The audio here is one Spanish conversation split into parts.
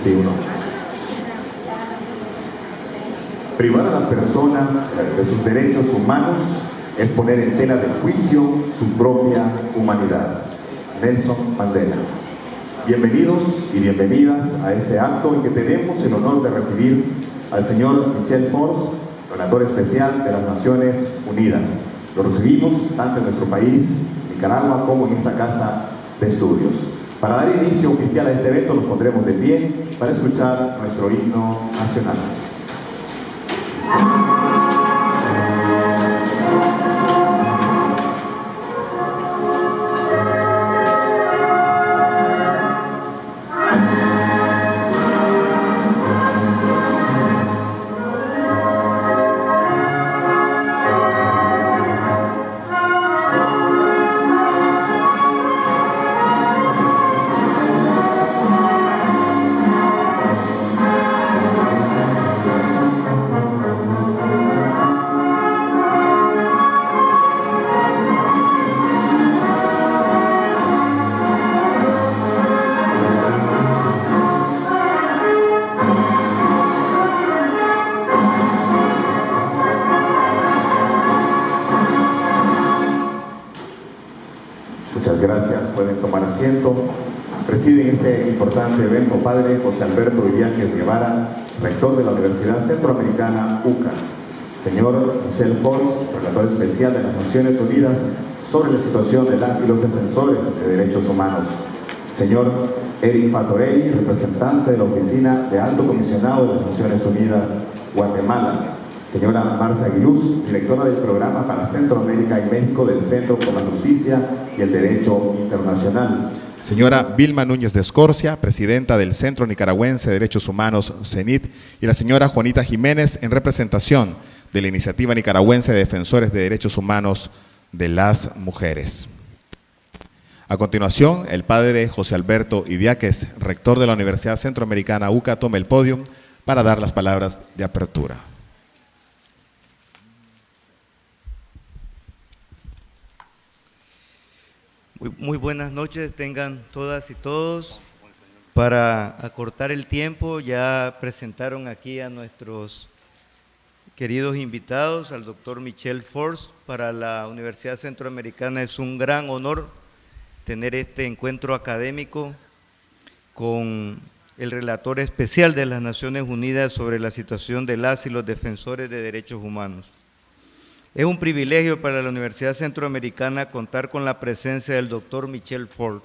Sí, uno. Privar a las personas de sus derechos humanos es poner en tela de juicio su propia humanidad. Nelson Mandela. Bienvenidos y bienvenidas a este acto en que tenemos el honor de recibir al señor Michel Force, donador especial de las Naciones Unidas. Lo recibimos tanto en nuestro país, Nicaragua, como en esta casa de estudios. Para dar inicio oficial a este evento nos pondremos de pie para escuchar nuestro himno nacional. Muchas gracias, pueden tomar asiento. Preside este importante evento Padre José Alberto Idiáquez Guevara, rector de la Universidad Centroamericana UCA. Señor Michel Force, relator especial de las Naciones Unidas sobre la situación de las y los defensores de derechos humanos. Señor Eric Fatorelli, representante de la Oficina de Alto Comisionado de las Naciones Unidas, Guatemala. Señora Marcia Aguiluz, directora del Programa para Centroamérica y México del Centro por la Justicia y el Derecho Internacional. Señora Vilma Núñez de Escorcia, presidenta del Centro Nicaragüense de Derechos Humanos, CENIT, y la señora Juanita Jiménez, en representación de la Iniciativa Nicaragüense de Defensores de Derechos Humanos de las Mujeres. A continuación, el padre José Alberto Idiáquez, rector de la Universidad Centroamericana UCA, toma el podio para dar las palabras de apertura. Muy buenas noches, tengan todas y todos. Para acortar el tiempo, ya presentaron aquí a nuestros queridos invitados, al doctor Michel Force. Para la Universidad Centroamericana es un gran honor tener este encuentro académico con el relator especial de las Naciones Unidas sobre la situación de las y los defensores de derechos humanos. Es un privilegio para la Universidad Centroamericana contar con la presencia del doctor Michel Force.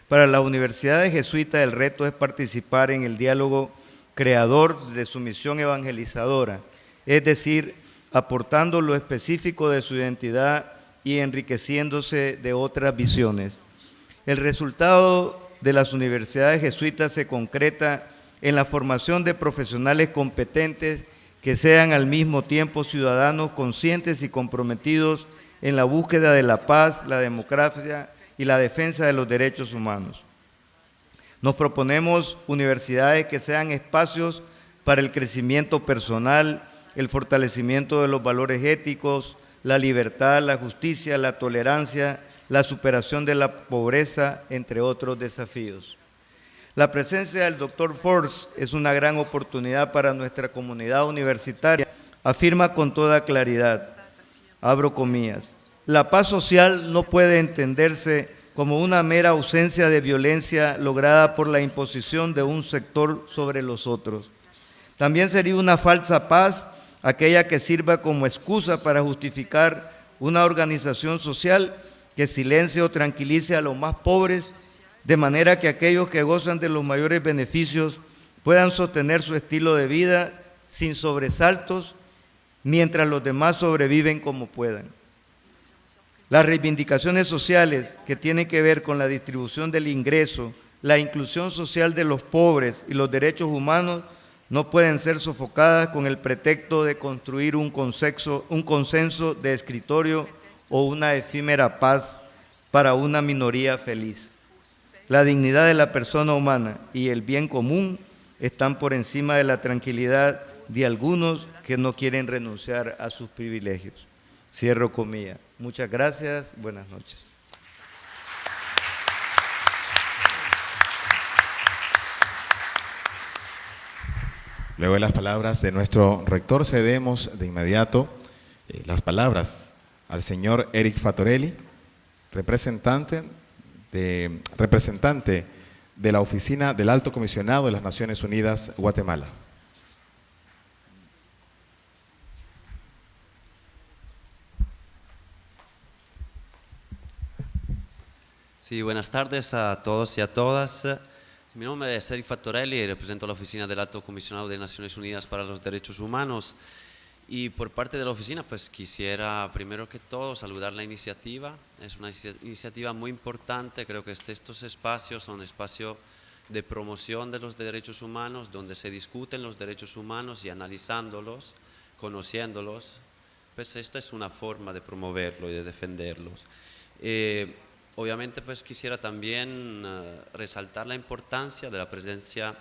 Para la Universidad de Jesuita el reto es participar en el diálogo creador de su misión evangelizadora, es decir, aportando lo específico de su identidad y enriqueciéndose de otras visiones. El resultado de las universidades jesuitas se concreta en la formación de profesionales competentes que sean al mismo tiempo ciudadanos conscientes y comprometidos en la búsqueda de la paz, la democracia y la defensa de los derechos humanos. Nos proponemos universidades que sean espacios para el crecimiento personal, el fortalecimiento de los valores éticos, la libertad, la justicia, la tolerancia, la superación de la pobreza, entre otros desafíos. La presencia del doctor Force es una gran oportunidad para nuestra comunidad universitaria. Afirma con toda claridad, abro comillas, la paz social no puede entenderse como una mera ausencia de violencia lograda por la imposición de un sector sobre los otros. También sería una falsa paz aquella que sirva como excusa para justificar una organización social que silencie o tranquilice a los más pobres, de manera que aquellos que gozan de los mayores beneficios puedan sostener su estilo de vida sin sobresaltos, mientras los demás sobreviven como puedan. Las reivindicaciones sociales que tienen que ver con la distribución del ingreso, la inclusión social de los pobres y los derechos humanos no pueden ser sofocadas con el pretexto de construir un consenso de escritorio o una efímera paz para una minoría feliz. La dignidad de la persona humana y el bien común están por encima de la tranquilidad de algunos que no quieren renunciar a sus privilegios. Cierro comillas. Muchas gracias. Buenas noches. Luego de las palabras de nuestro rector, cedemos de inmediato las palabras al señor Eric Fattorelli, representante de la Oficina del Alto Comisionado de las Naciones Unidas, Guatemala. Sí, buenas tardes a todos y a todas. Mi nombre es Eric Fattorelli y represento la Oficina del Alto Comisionado de Naciones Unidas para los Derechos Humanos. Y por parte de la oficina, pues quisiera primero que todo saludar la iniciativa. Es una iniciativa muy importante. Creo que estos espacios son espacios de promoción de los derechos humanos, donde se discuten los derechos humanos y analizándolos, conociéndolos. Pues esta es una forma de promoverlo y de defenderlos. Obviamente, pues quisiera también resaltar la importancia de la presencia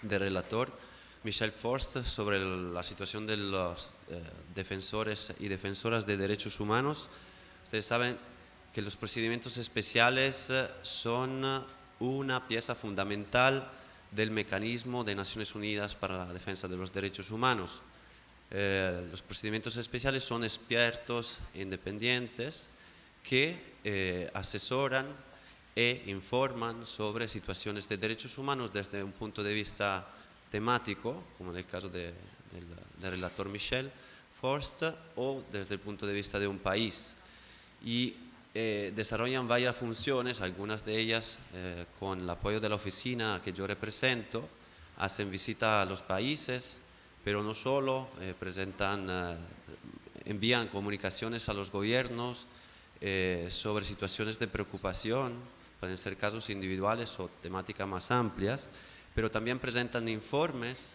del relator Michel Forst sobre la situación de los defensores y defensoras de derechos humanos. Ustedes saben que los procedimientos especiales son una pieza fundamental del mecanismo de Naciones Unidas para la defensa de los derechos humanos. Los procedimientos especiales son expertos independientes que asesoran e informan sobre situaciones de derechos humanos desde un punto de vista temático, como en el caso del relator Michel Forst, o desde el punto de vista de un país. Y desarrollan varias funciones, algunas de ellas con el apoyo de la oficina que yo represento, hacen visita a los países, pero no solo, envían comunicaciones a los gobiernos, sobre situaciones de preocupación, pueden ser casos individuales o temáticas más amplias, pero también presentan informes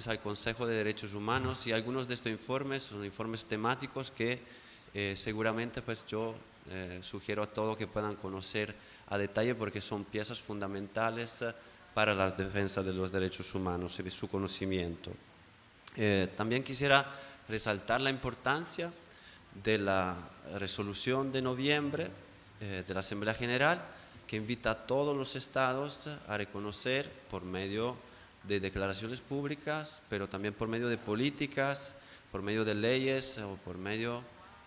al Consejo de Derechos Humanos, y algunos de estos informes son informes temáticos que seguramente pues yo sugiero a todos que puedan conocer a detalle, porque son piezas fundamentales para la defensa de los derechos humanos y de su conocimiento. También quisiera resaltar la importancia de la resolución de noviembre de la Asamblea General, que invita a todos los estados a reconocer por medio de declaraciones públicas, pero también por medio de políticas, por medio de leyes o por medio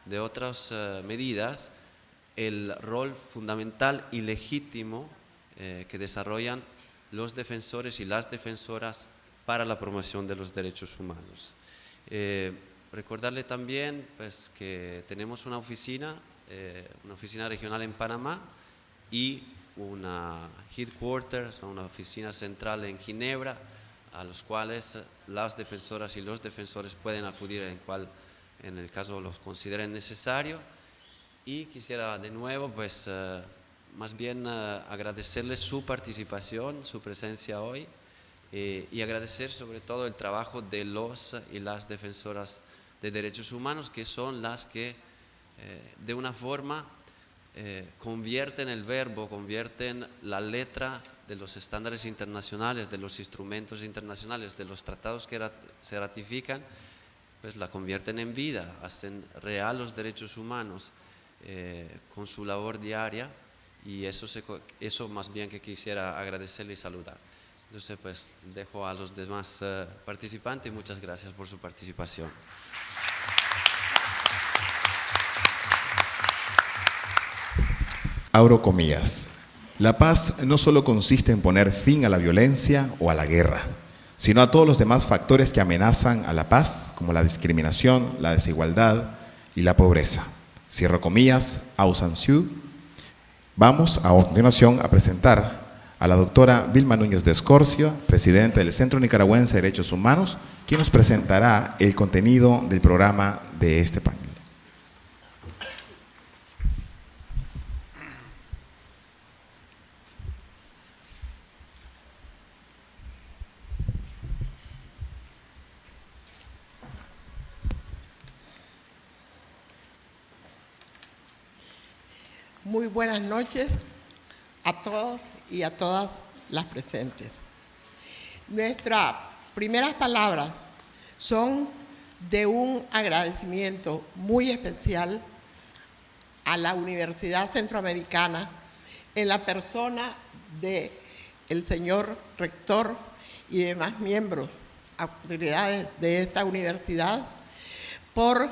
de otras medidas, el rol fundamental y legítimo que desarrollan los defensores y las defensoras para la promoción de los derechos humanos. Recordarle también pues, que tenemos una oficina regional en Panamá y una headquarters, una oficina central en Ginebra, a los cuales las defensoras y los defensores pueden acudir en el caso los consideren necesario. Y quisiera de nuevo pues más bien agradecerles su participación, su presencia hoy, y agradecer sobre todo el trabajo de los y las defensoras de derechos humanos, que son las que de una forma convierten el verbo, convierten la letra de los estándares internacionales, de los instrumentos internacionales, de los tratados que se ratifican, pues la convierten en vida, hacen real los derechos humanos con su labor diaria, y eso más bien que quisiera agradecerle y saludar. Entonces pues dejo a los demás participantes y muchas gracias por su participación. Abro comillas. La paz no solo consiste en poner fin a la violencia o a la guerra, sino a todos los demás factores que amenazan a la paz, como la discriminación, la desigualdad y la pobreza. Cierro comillas, Aung San Suu. Vamos a continuación a presentar a la doctora Vilma Núñez de Escorcia, presidenta del Centro Nicaragüense de Derechos Humanos, quien nos presentará el contenido del programa de este panel. Muy buenas noches a todos y a todas las presentes. Nuestras primeras palabras son de un agradecimiento muy especial a la Universidad Centroamericana en la persona del señor rector y demás miembros autoridades de esta universidad por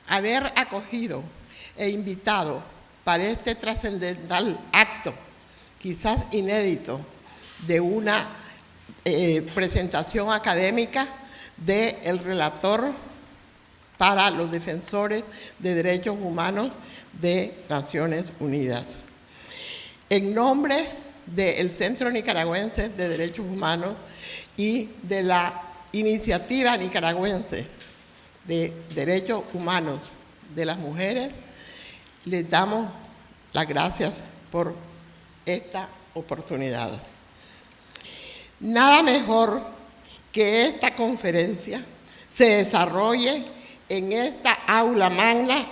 haber acogido e invitado para este trascendental acto, quizás inédito, de una presentación académica del relator para los defensores de derechos humanos de Naciones Unidas. En nombre del Centro Nicaragüense de Derechos Humanos y de la Iniciativa Nicaragüense de Derechos Humanos de las Mujeres, les damos las gracias por esta oportunidad. Nada mejor que esta conferencia se desarrolle en esta aula magna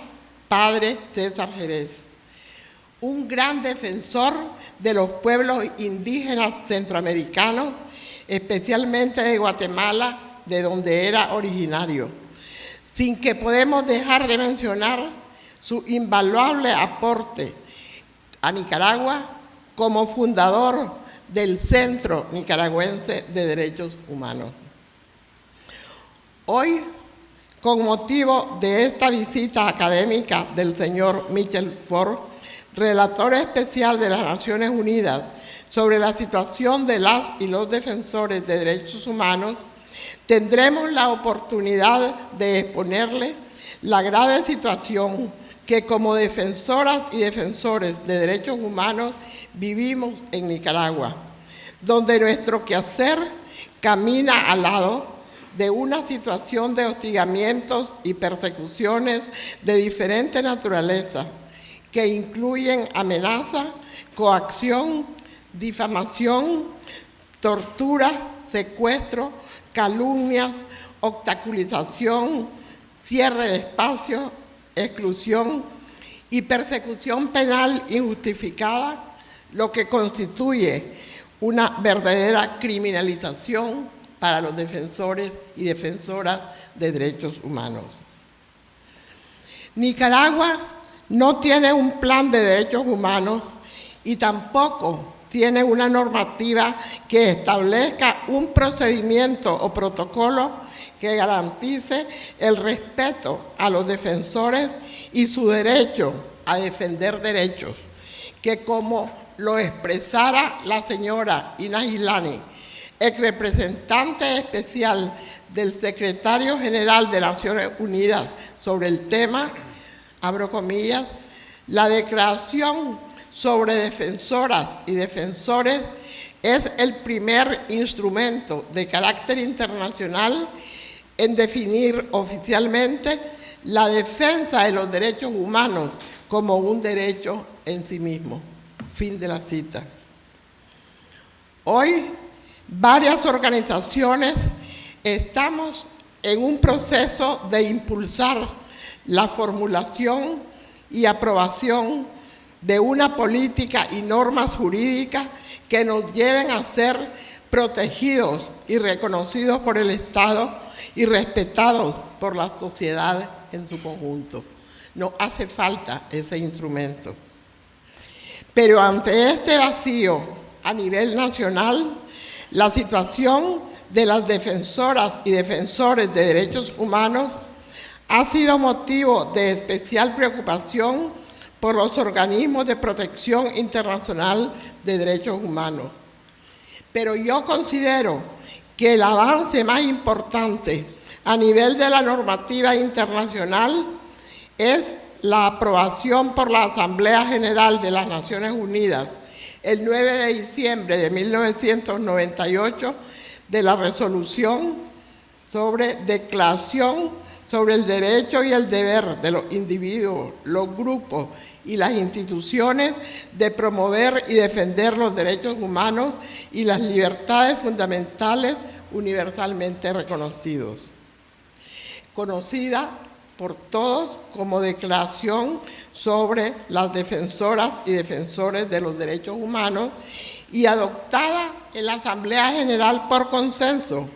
Padre César Jerez, un gran defensor de los pueblos indígenas centroamericanos, especialmente de Guatemala, de donde era originario, sin que podemos dejar de mencionar su invaluable aporte a Nicaragua como fundador del Centro Nicaragüense de Derechos Humanos. Hoy, con motivo de esta visita académica del señor Michel Ford, relator especial de las Naciones Unidas sobre la situación de las y los defensores de derechos humanos, tendremos la oportunidad de exponerle la grave situación que como defensoras y defensores de derechos humanos vivimos en Nicaragua, donde nuestro quehacer camina al lado de una situación de hostigamientos y persecuciones de diferente naturaleza, que incluyen amenaza, coacción, difamación, tortura, secuestro, calumnias, obstaculización, cierre de espacios, exclusión y persecución penal injustificada, lo que constituye una verdadera criminalización para los defensores y defensoras de derechos humanos. Nicaragua no tiene un plan de derechos humanos y tampoco tiene una normativa que establezca un procedimiento o protocolo que garantice el respeto a los defensores y su derecho a defender derechos, que como lo expresara la señora Ina Gilani, ex representante especial del secretario general de Naciones Unidas sobre el tema, abro comillas, la declaración sobre defensoras y defensores es el primer instrumento de carácter internacional en definir oficialmente la defensa de los derechos humanos como un derecho en sí mismo. Fin de la cita. Hoy, varias organizaciones estamos en un proceso de impulsar la formulación y aprobación de una política y normas jurídicas que nos lleven a ser protegidos y reconocidos por el Estado y respetados por la sociedad en su conjunto. Nos hace falta ese instrumento. Pero ante este vacío a nivel nacional, la situación de las defensoras y defensores de derechos humanos ha sido motivo de especial preocupación por los organismos de protección internacional de derechos humanos. Pero yo considero que el avance más importante a nivel de la normativa internacional es la aprobación por la Asamblea General de las Naciones Unidas el 9 de diciembre de 1998 de la resolución sobre declaración sobre el derecho y el deber de los individuos, los grupos y las instituciones de promover y defender los derechos humanos y las libertades fundamentales universalmente reconocidos. Conocida por todos como Declaración sobre las defensoras y defensores de los derechos humanos y adoptada en la Asamblea General por consenso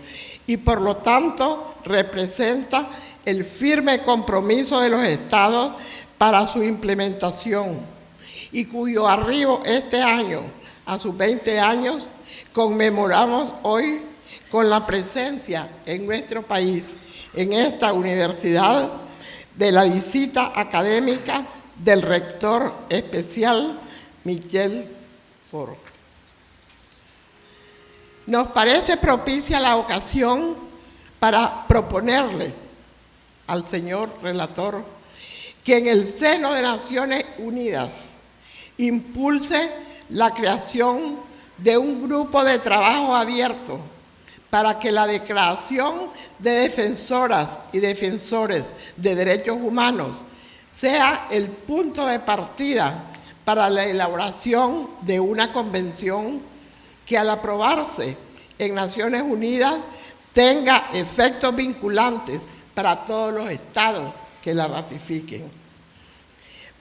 y por lo tanto representa el firme compromiso de los Estados para su implementación y cuyo arribo este año, a sus 20 años, conmemoramos hoy con la presencia en nuestro país, en esta universidad, de la visita académica del rector especial Michel Faure. Nos parece propicia la ocasión para proponerle al señor relator que en el seno de Naciones Unidas impulse la creación de un grupo de trabajo abierto para que la Declaración de Defensoras y Defensores de Derechos Humanos sea el punto de partida para la elaboración de una convención que al aprobarse en Naciones Unidas tenga efectos vinculantes para todos los estados que la ratifiquen,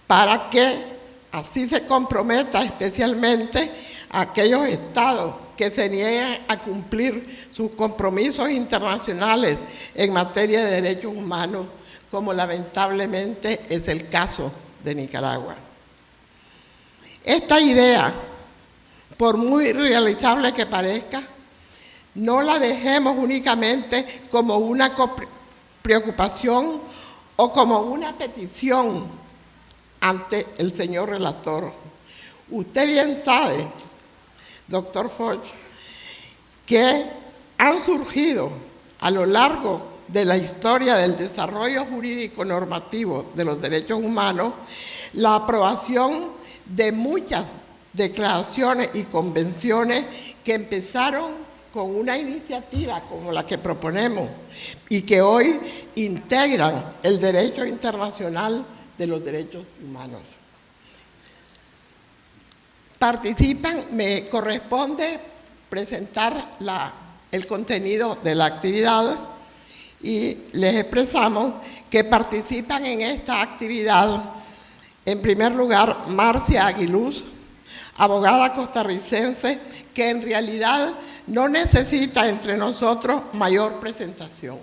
para que así se comprometa especialmente a aquellos estados que se niegan a cumplir sus compromisos internacionales en materia de derechos humanos, como lamentablemente es el caso de Nicaragua. Esta idea, por muy realizable que parezca, no la dejemos únicamente como una preocupación o como una petición ante el señor relator. Usted bien sabe, doctor Foch, que han surgido a lo largo de la historia del desarrollo jurídico normativo de los derechos humanos la aprobación de muchas declaraciones y convenciones que empezaron con una iniciativa como la que proponemos y que hoy integran el derecho internacional de los derechos humanos. Me corresponde presentar el contenido de la actividad y les expresamos que participan en esta actividad, en primer lugar, Marcia Aguiluz, abogada costarricense que en realidad no necesita entre nosotros mayor presentación.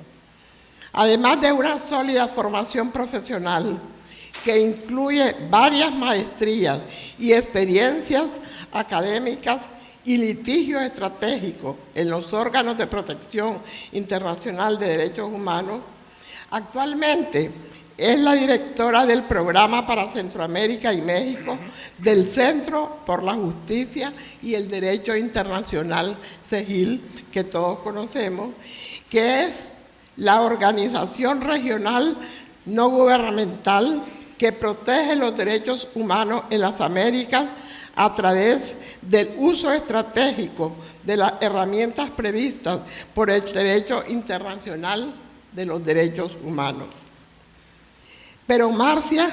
Además de una sólida formación profesional que incluye varias maestrías y experiencias académicas y litigios estratégicos en los órganos de protección internacional de derechos humanos, actualmente es la directora del Programa para Centroamérica y México del Centro por la Justicia y el Derecho Internacional, CEGIL, que todos conocemos, que es la organización regional no gubernamental que protege los derechos humanos en las Américas a través del uso estratégico de las herramientas previstas por el derecho internacional de los derechos humanos. Pero Marcia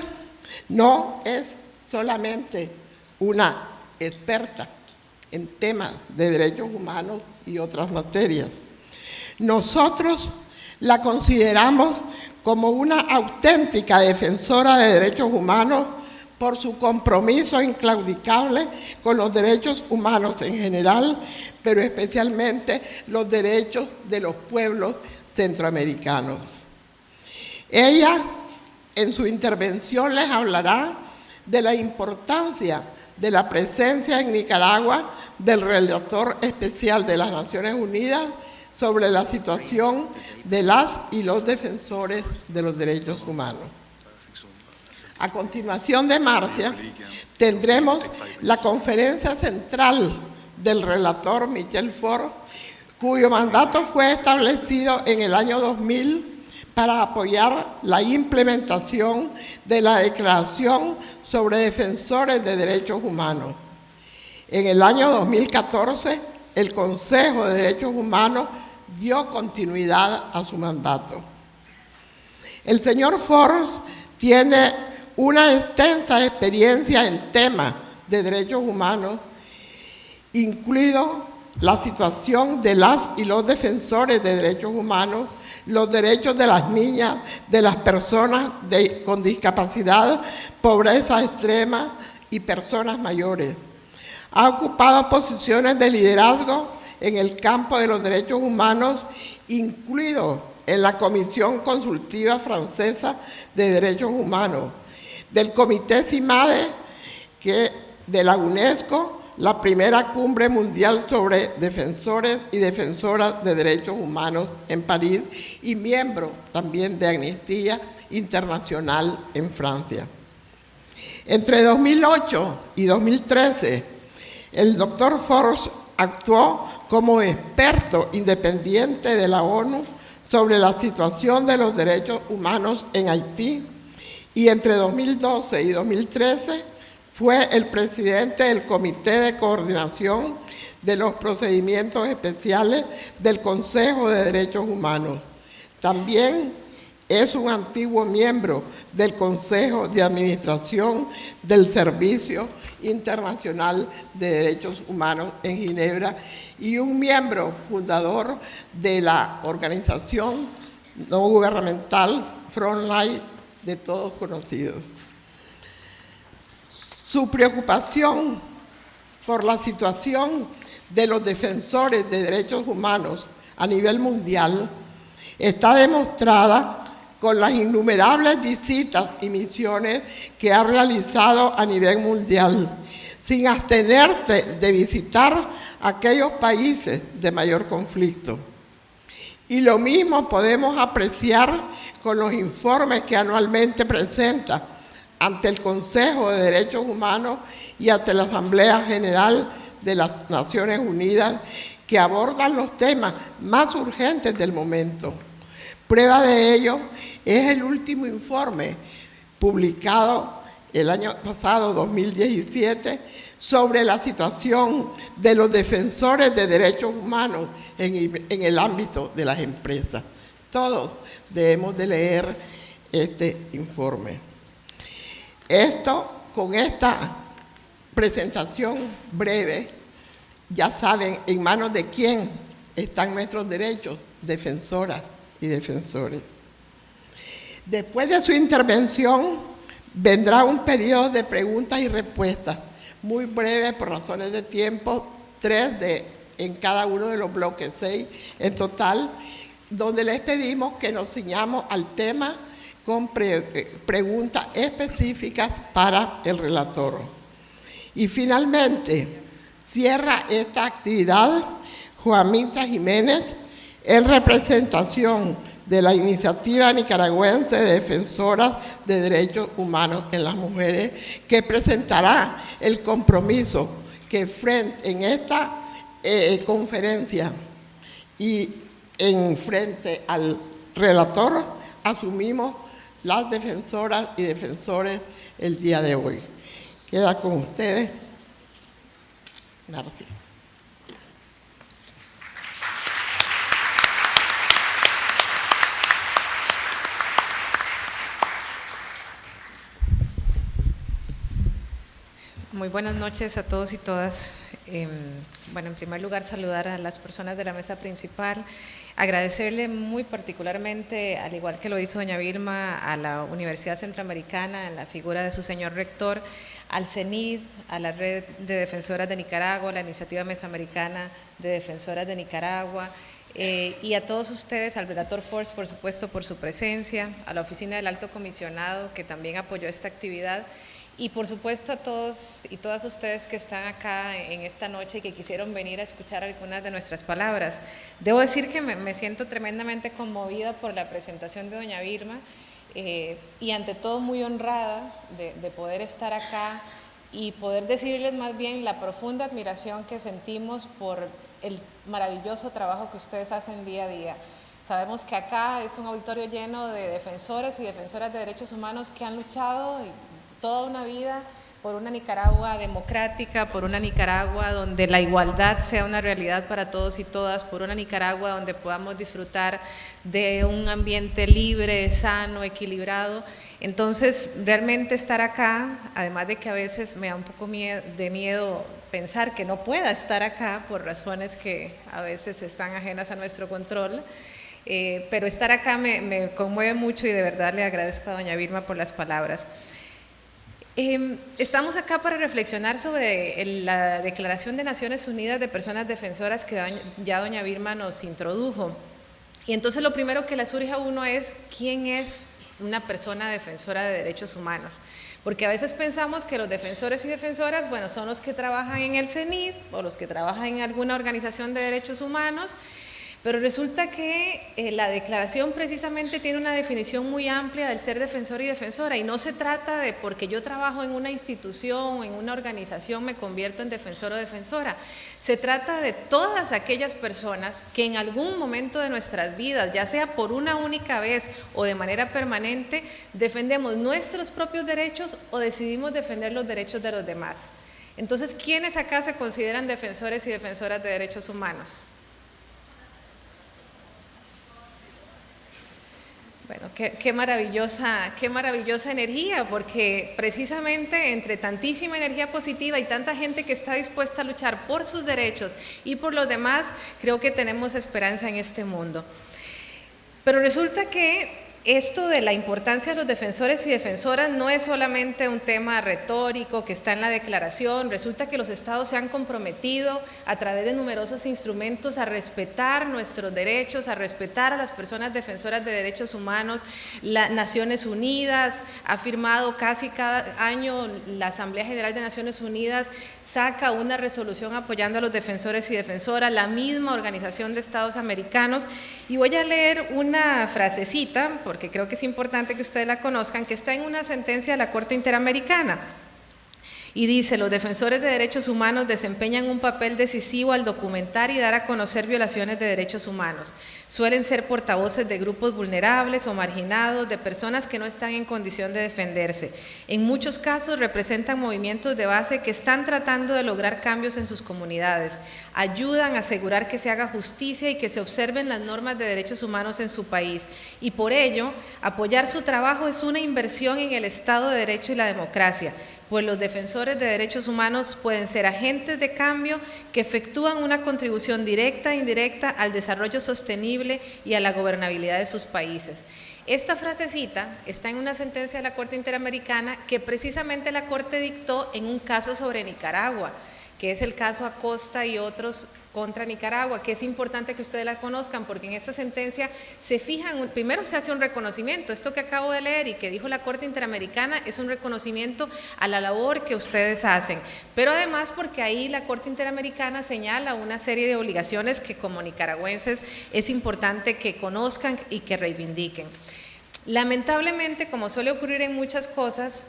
no es solamente una experta en temas de derechos humanos y otras materias. Nosotros la consideramos como una auténtica defensora de derechos humanos por su compromiso inclaudicable con los derechos humanos en general, pero especialmente los derechos de los pueblos centroamericanos. Ella, en su intervención, les hablará de la importancia de la presencia en Nicaragua del relator especial de las Naciones Unidas sobre la situación de las y los defensores de los derechos humanos. A continuación de Marcia, tendremos la conferencia central del relator Michel Faure, cuyo mandato fue establecido en el año 2000 para apoyar la implementación de la Declaración sobre Defensores de Derechos Humanos. En el año 2014, el Consejo de Derechos Humanos dio continuidad a su mandato. El señor Faure tiene una extensa experiencia en temas de derechos humanos, incluido la situación de las y los defensores de derechos humanos, los derechos de las niñas, de las personas con discapacidad, pobreza extrema y personas mayores. Ha ocupado posiciones de liderazgo en el campo de los derechos humanos, incluido en la Comisión Consultiva Francesa de Derechos Humanos, del Comité CIMADE, de la UNESCO, la primera cumbre mundial sobre defensores y defensoras de derechos humanos en París y miembro también de Amnistía Internacional en Francia. Entre 2008 y 2013, el doctor Force actuó como experto independiente de la ONU sobre la situación de los derechos humanos en Haití y entre 2012 y 2013 fue el presidente del Comité de Coordinación de los Procedimientos Especiales del Consejo de Derechos Humanos. También es un antiguo miembro del Consejo de Administración del Servicio Internacional de Derechos Humanos en Ginebra y un miembro fundador de la organización no gubernamental Frontline, de todos conocidos. Su preocupación por la situación de los defensores de derechos humanos a nivel mundial está demostrada con las innumerables visitas y misiones que ha realizado a nivel mundial, sin abstenerse de visitar aquellos países de mayor conflicto. Y lo mismo podemos apreciar con los informes que anualmente presenta ante el Consejo de Derechos Humanos y ante la Asamblea General de las Naciones Unidas, que abordan los temas más urgentes del momento. Prueba de ello es el último informe publicado el año pasado, 2017, sobre la situación de los defensores de derechos humanos en el ámbito de las empresas. Todos debemos de leer este informe. Con esta presentación breve, ya saben en manos de quién están nuestros derechos, defensoras y defensores. Después de su intervención, vendrá un periodo de preguntas y respuestas, muy breve por razones de tiempo, 3 en cada uno de los bloques, 6 en total, donde les pedimos que nos ciñamos al tema con preguntas específicas para el relator. Y finalmente, cierra esta actividad Juan Misa Jiménez, en representación de la Iniciativa Nicaragüense de Defensoras de Derechos Humanos en las Mujeres, que presentará el compromiso que en esta conferencia y en frente al relator asumimos las defensoras y defensores el día de hoy. Queda con ustedes. Gracias. Muy buenas noches a todos y todas. Bueno, en primer lugar, saludar a las personas de la mesa principal, agradecerle muy particularmente, al igual que lo hizo doña Vilma, a la Universidad Centroamericana, en la figura de su señor rector, al CENID, a la Red de Defensoras de Nicaragua, a la Iniciativa Mesoamericana de Defensoras de Nicaragua, y a todos ustedes, al relator Force, por supuesto, por su presencia, a la Oficina del Alto Comisionado, que también apoyó esta actividad, y por supuesto a todos y todas ustedes que están acá en esta noche y que quisieron venir a escuchar algunas de nuestras palabras. Debo decir que me siento tremendamente conmovida por la presentación de doña Vilma y ante todo muy honrada de poder estar acá y poder decirles más bien la profunda admiración que sentimos por el maravilloso trabajo que ustedes hacen día a día. Sabemos que acá es un auditorio lleno de defensores y defensoras de derechos humanos que han luchado toda una vida por una Nicaragua democrática, por una Nicaragua donde la igualdad sea una realidad para todos y todas, por una Nicaragua donde podamos disfrutar de un ambiente libre, sano, equilibrado. Entonces, realmente estar acá, además de que a veces me da un poco de miedo pensar que no pueda estar acá por razones que a veces están ajenas a nuestro control, pero estar acá me conmueve mucho y de verdad le agradezco a doña Vilma por las palabras. Estamos acá para reflexionar sobre la Declaración de Naciones Unidas de Personas Defensoras que ya doña Vilma nos introdujo. Y entonces lo primero que le surge a uno es ¿quién es una persona defensora de derechos humanos. Porque a veces pensamos que los defensores y defensoras, bueno, son los que trabajan en el CENIT o los que trabajan en alguna organización de derechos humanos, pero resulta que la declaración precisamente tiene una definición muy amplia del ser defensor y defensora, y no se trata de porque yo trabajo en una institución o en una organización me convierto en defensor o defensora. Se trata de todas aquellas personas que en algún momento de nuestras vidas, ya sea por una única vez o de manera permanente, defendemos nuestros propios derechos o decidimos defender los derechos de los demás. Entonces, ¿quiénes acá se consideran defensores y defensoras de derechos humanos? Bueno, qué maravillosa energía, porque precisamente entre tantísima energía positiva y tanta gente que está dispuesta a luchar por sus derechos y por los demás, creo que tenemos esperanza en este mundo. Pero resulta que esto de la importancia de los defensores y defensoras no es solamente un tema retórico que está en la declaración. Resulta que los estados se han comprometido a través de numerosos instrumentos a respetar nuestros derechos, a respetar a las personas defensoras de derechos humanos. Las Naciones Unidas ha firmado casi cada año, la Asamblea General de Naciones Unidas saca una resolución apoyando a los defensores y defensoras, la misma Organización de Estados Americanos. Y voy a leer una frasecita, porque creo que es importante que ustedes la conozcan, que está en una sentencia de la Corte Interamericana. Y dice: los defensores de derechos humanos desempeñan un papel decisivo al documentar y dar a conocer violaciones de derechos humanos. Suelen ser portavoces de grupos vulnerables o marginados, de personas que no están en condición de defenderse. En muchos casos representan movimientos de base que están tratando de lograr cambios en sus comunidades. Ayudan a asegurar que se haga justicia y que se observen las normas de derechos humanos en su país. Y por ello, apoyar su trabajo es una inversión en el Estado de Derecho y la democracia, pues los defensores de derechos humanos pueden ser agentes de cambio que efectúan una contribución directa e indirecta al desarrollo sostenible y a la gobernabilidad de sus países. Esta frasecita está en una sentencia de la Corte Interamericana que precisamente la Corte dictó en un caso sobre Nicaragua, que es el caso Acosta y otros contra Nicaragua, que es importante que ustedes la conozcan, porque en esta sentencia se fijan, primero se hace un reconocimiento, esto que acabo de leer y que dijo la Corte Interamericana es un reconocimiento a la labor que ustedes hacen, pero además porque ahí la Corte Interamericana señala una serie de obligaciones que como nicaragüenses es importante que conozcan y que reivindiquen. Lamentablemente, como suele ocurrir en muchas cosas,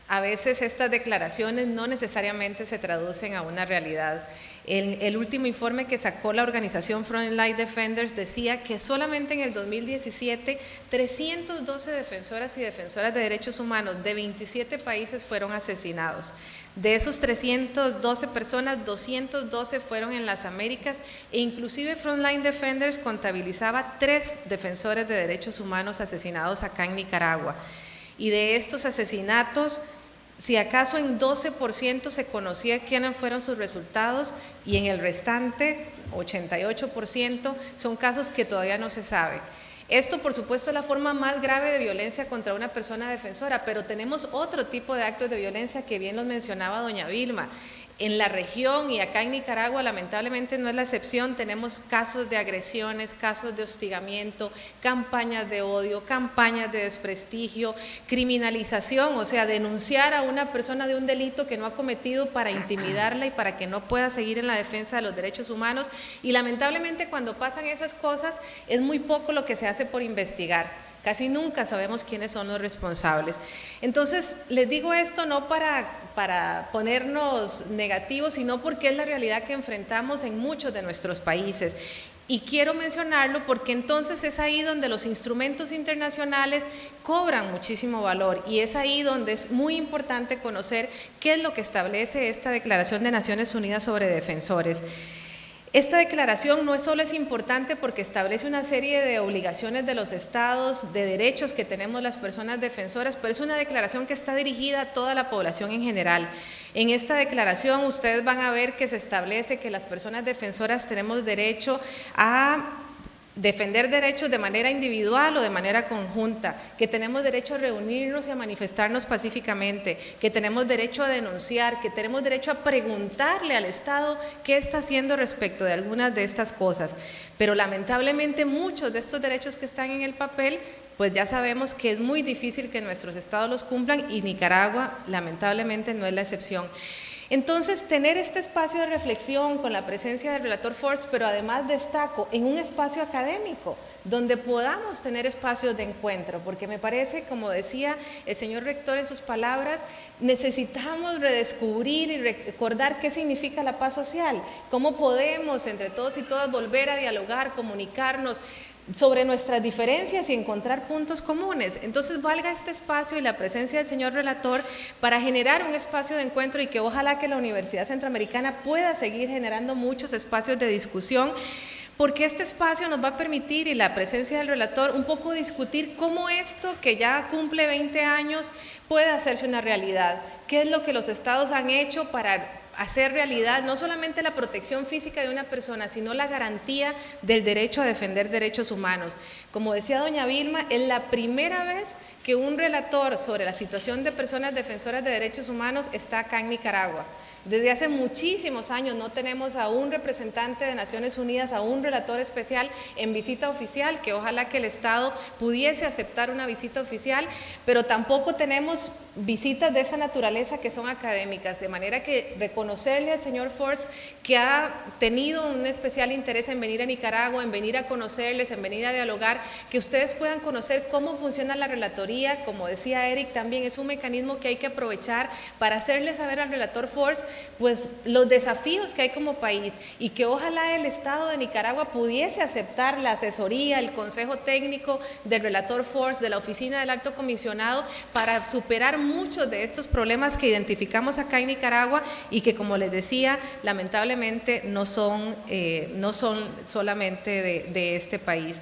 a veces estas declaraciones no necesariamente se traducen a una realidad. El último informe que sacó la organización Frontline Defenders decía que solamente en el 2017 312 defensoras y defensoras de derechos humanos de 27 países fueron asesinados. De esos 312 personas, 212 fueron en las Américas e inclusive Frontline Defenders contabilizaba 3 defensores de derechos humanos asesinados acá en Nicaragua. Y de estos asesinatos, si acaso en 12% se conocía quiénes fueron sus resultados y en el restante, 88%, son casos que todavía no se sabe. Esto, por supuesto, es la forma más grave de violencia contra una persona defensora, pero tenemos otro tipo de actos de violencia que bien los mencionaba doña Vilma. En la región y acá en Nicaragua, lamentablemente no es la excepción, tenemos casos de agresiones, casos de hostigamiento, campañas de odio, campañas de desprestigio, criminalización, o sea, denunciar a una persona de un delito que no ha cometido para intimidarla y para que no pueda seguir en la defensa de los derechos humanos. Y lamentablemente cuando pasan esas cosas es muy poco lo que se hace por investigar. Casi nunca sabemos quiénes son los responsables. Entonces, les digo esto no para ponernos negativos, sino porque es la realidad que enfrentamos en muchos de nuestros países. Y quiero mencionarlo porque entonces es ahí donde los instrumentos internacionales cobran muchísimo valor y es ahí donde es muy importante conocer qué es lo que establece esta Declaración de Naciones Unidas sobre Defensores. Esta declaración no solo es importante porque establece una serie de obligaciones de los estados, de derechos que tenemos las personas defensoras, pero es una declaración que está dirigida a toda la población en general. En esta declaración ustedes van a ver que se establece que las personas defensoras tenemos derecho a defender derechos de manera individual o de manera conjunta, que tenemos derecho a reunirnos y a manifestarnos pacíficamente, que tenemos derecho a denunciar, que tenemos derecho a preguntarle al Estado qué está haciendo respecto de algunas de estas cosas. Pero lamentablemente muchos de estos derechos que están en el papel pues ya sabemos que es muy difícil que nuestros estados los cumplan y Nicaragua lamentablemente no es la excepción. Entonces, tener este espacio de reflexión con la presencia del relator Force, pero además destaco, en un espacio académico, donde podamos tener espacios de encuentro, porque me parece, como decía el señor rector en sus palabras, necesitamos redescubrir y recordar qué significa la paz social, cómo podemos entre todos y todas volver a dialogar, comunicarnos sobre nuestras diferencias y encontrar puntos comunes. Entonces valga este espacio y la presencia del señor relator para generar un espacio de encuentro y que ojalá que la Universidad Centroamericana pueda seguir generando muchos espacios de discusión, porque este espacio nos va a permitir, y la presencia del relator, un poco discutir cómo esto que ya cumple 20 años puede hacerse una realidad, qué es lo que los estados han hecho para hacer realidad no solamente la protección física de una persona, sino la garantía del derecho a defender derechos humanos. Como decía doña Vilma, es la primera vez que un relator sobre la situación de personas defensoras de derechos humanos está acá en Nicaragua. Desde hace muchísimos años no tenemos a un representante de Naciones Unidas, a un relator especial en visita oficial, que ojalá que el Estado pudiese aceptar una visita oficial, pero tampoco tenemos visitas de esa naturaleza que son académicas, de manera que reconocerle al señor Force que ha tenido un especial interés en venir a Nicaragua, en venir a conocerles, en venir a dialogar, que ustedes puedan conocer cómo funciona la relatoría. Como decía Eric, también es un mecanismo que hay que aprovechar para hacerle saber al relator Force pues los desafíos que hay como país, y que ojalá el Estado de Nicaragua pudiese aceptar la asesoría, el consejo técnico del relator Force, de la oficina del Alto Comisionado, para superar muchos de estos problemas que identificamos acá en Nicaragua y que, como les decía, lamentablemente no son solamente de este país.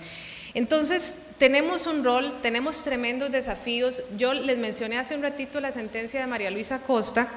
Entonces, tenemos un rol, tenemos tremendos desafíos. Yo les mencioné hace un ratito la sentencia de María Luisa Costa,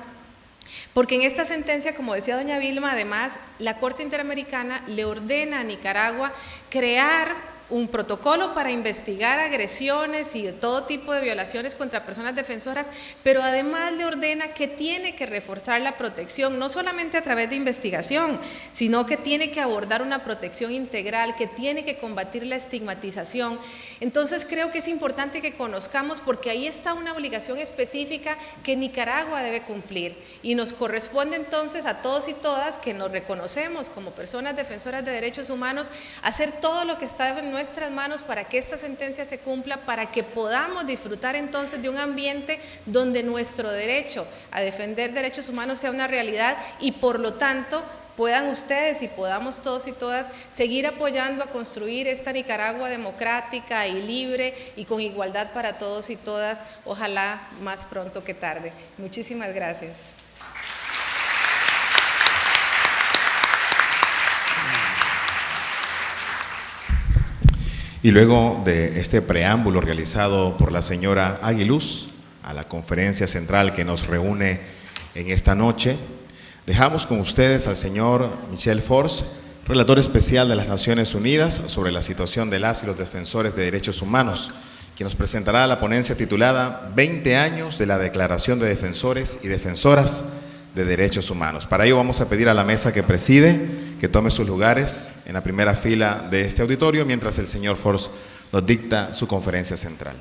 porque en esta sentencia, como decía doña Vilma, además, la Corte Interamericana le ordena a Nicaragua crear un protocolo para investigar agresiones y todo tipo de violaciones contra personas defensoras, pero además le ordena que tiene que reforzar la protección, no solamente a través de investigación, sino que tiene que abordar una protección integral, que tiene que combatir la estigmatización. Entonces creo que es importante que conozcamos, porque ahí está una obligación específica que Nicaragua debe cumplir, y nos corresponde entonces a todos y todas que nos reconocemos como personas defensoras de derechos humanos, hacer todo lo que está en nuestras manos para que esta sentencia se cumpla, para que podamos disfrutar entonces de un ambiente donde nuestro derecho a defender derechos humanos sea una realidad, y por lo tanto puedan ustedes y podamos todos y todas seguir apoyando a construir esta Nicaragua democrática y libre y con igualdad para todos y todas, ojalá más pronto que tarde. Muchísimas gracias. Y luego de este preámbulo realizado por la señora Aguiluz a la conferencia central que nos reúne en esta noche, dejamos con ustedes al señor Michel Force, relator especial de las Naciones Unidas sobre la situación de las y los defensores de derechos humanos, quien nos presentará la ponencia titulada 20 años de la Declaración de Defensores y Defensoras de Derechos Humanos. Para ello vamos a pedir a la mesa que preside que tome sus lugares en la primera fila de este auditorio mientras el señor Force nos dicta su conferencia central.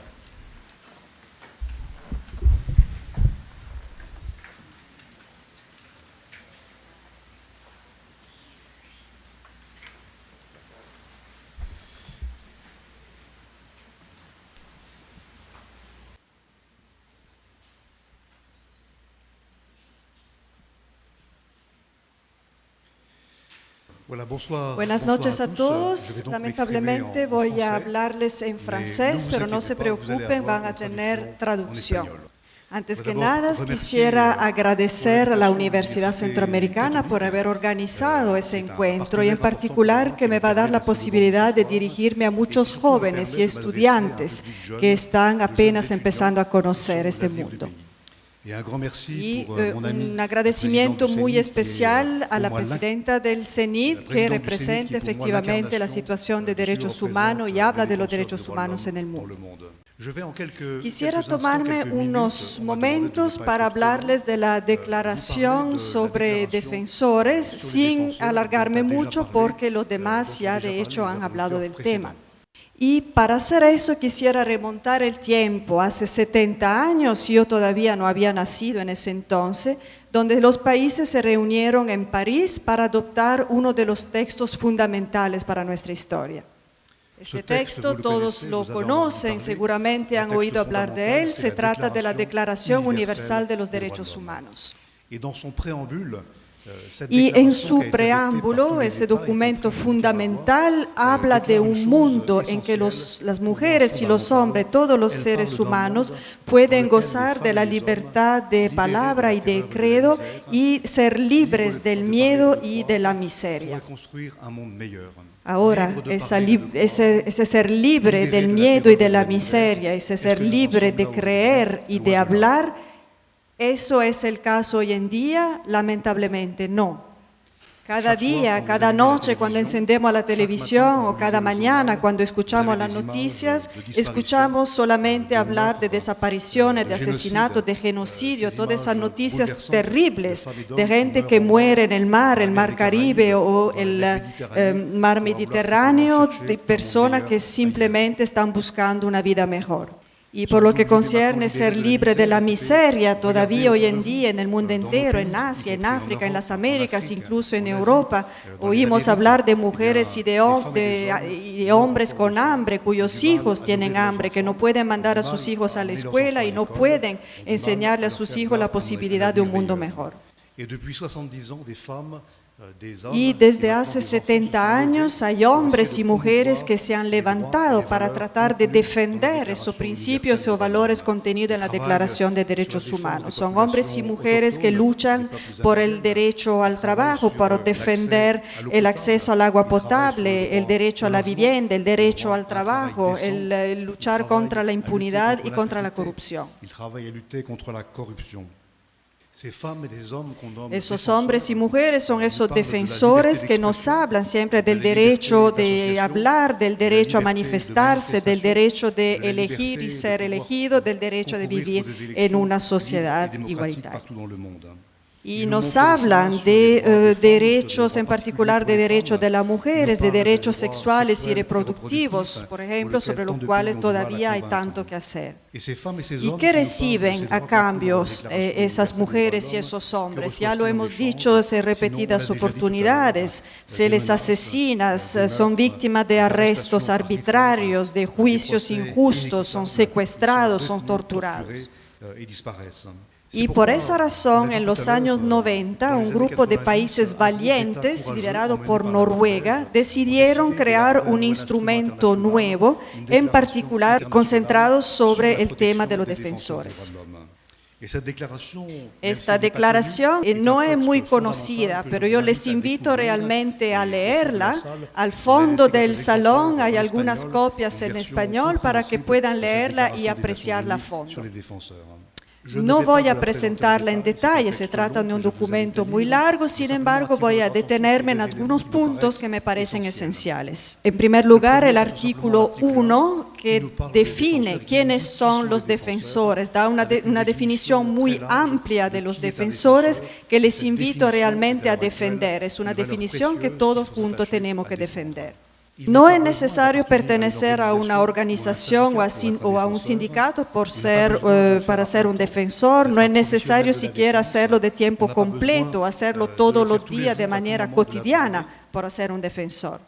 Buenas noches a todos. Lamentablemente voy a hablarles en francés, pero no se preocupen, van a tener traducción. Antes que nada, quisiera agradecer a la Universidad Centroamericana por haber organizado ese encuentro, y en particular que me va a dar la posibilidad de dirigirme a muchos jóvenes y estudiantes que están apenas empezando a conocer este mundo. Y un agradecimiento muy especial a la presidenta del CENIT, que representa efectivamente la situación de derechos humanos y habla de los derechos humanos en el mundo. Quisiera tomarme unos momentos para hablarles de la declaración sobre defensores, sin alargarme mucho porque los demás ya de hecho han hablado del tema. Y para hacer eso quisiera remontar el tiempo. Hace 70 años, yo todavía no había nacido en ese entonces, donde los países se reunieron en París para adoptar uno de los textos fundamentales para nuestra historia. Este texto todos lo conocen, seguramente han oído hablar de él. Se trata de la Declaración Universal de los Derechos Humanos. Y en su preámbulo, ese documento fundamental habla de un mundo en que las mujeres y los hombres, todos los seres humanos, pueden gozar de la libertad de palabra y de credo y ser libres del miedo y de la miseria. Ahora, ese ser libre del miedo y de la miseria, ese ser libre de creer y de hablar, ¿eso es el caso hoy en día? Lamentablemente no. Cada día, cada noche cuando encendemos la televisión o cada mañana cuando escuchamos las noticias, escuchamos solamente hablar de desapariciones, de asesinatos, de genocidio, todas esas noticias terribles de gente que muere en el Mar Caribe o el mar Mediterráneo, de personas que simplemente están buscando una vida mejor. Y por lo que concierne ser libre de la miseria, todavía hoy en día en el mundo entero, en Asia, en África, en las Américas, incluso en Europa, oímos hablar de mujeres y de hombres con hambre, cuyos hijos tienen hambre, que no pueden mandar a sus hijos a la escuela y no pueden enseñarle a sus hijos la posibilidad de un mundo mejor. Y desde hace 70 años hay hombres y mujeres que se han levantado para tratar de defender esos principios o valores contenidos en la Declaración de Derechos Humanos. Son hombres y mujeres que luchan por el derecho al trabajo, por defender el acceso al agua potable, el derecho a la vivienda, el derecho al trabajo, el luchar contra la impunidad y contra la corrupción. Esos hombres y mujeres son esos defensores que nos hablan siempre del derecho de hablar, del derecho a manifestarse, del derecho de elegir y ser elegido, del derecho de vivir en una sociedad igualitaria. Y nos hablan de derechos, en particular de derechos de las mujeres, de derechos sexuales y reproductivos, por ejemplo, sobre los cuales todavía hay tanto que hacer. ¿Y qué reciben a cambio esas mujeres y esos hombres? Ya lo hemos dicho en repetidas oportunidades, se les asesina, son víctimas de arrestos arbitrarios, de juicios injustos, son secuestrados, son torturados. Y por esa razón, en los años 90, un grupo de países valientes, liderado por Noruega, decidieron crear un instrumento nuevo, en particular concentrado sobre el tema de los defensores. Esta declaración no es muy conocida, pero yo les invito realmente a leerla. Al fondo del salón hay algunas copias en español para que puedan leerla y apreciarla a fondo. No voy a presentarla en detalle, se trata de un documento muy largo, sin embargo voy a detenerme en algunos puntos que me parecen esenciales. En primer lugar, el artículo 1, que define quiénes son los defensores, da una definición muy amplia de los defensores que les invito realmente a defender. Es una definición que todos juntos tenemos que defender. No es necesario pertenecer a una organización o a un sindicato para ser un defensor, no es necesario siquiera hacerlo de tiempo completo, hacerlo todos los días de manera cotidiana para ser un defensor.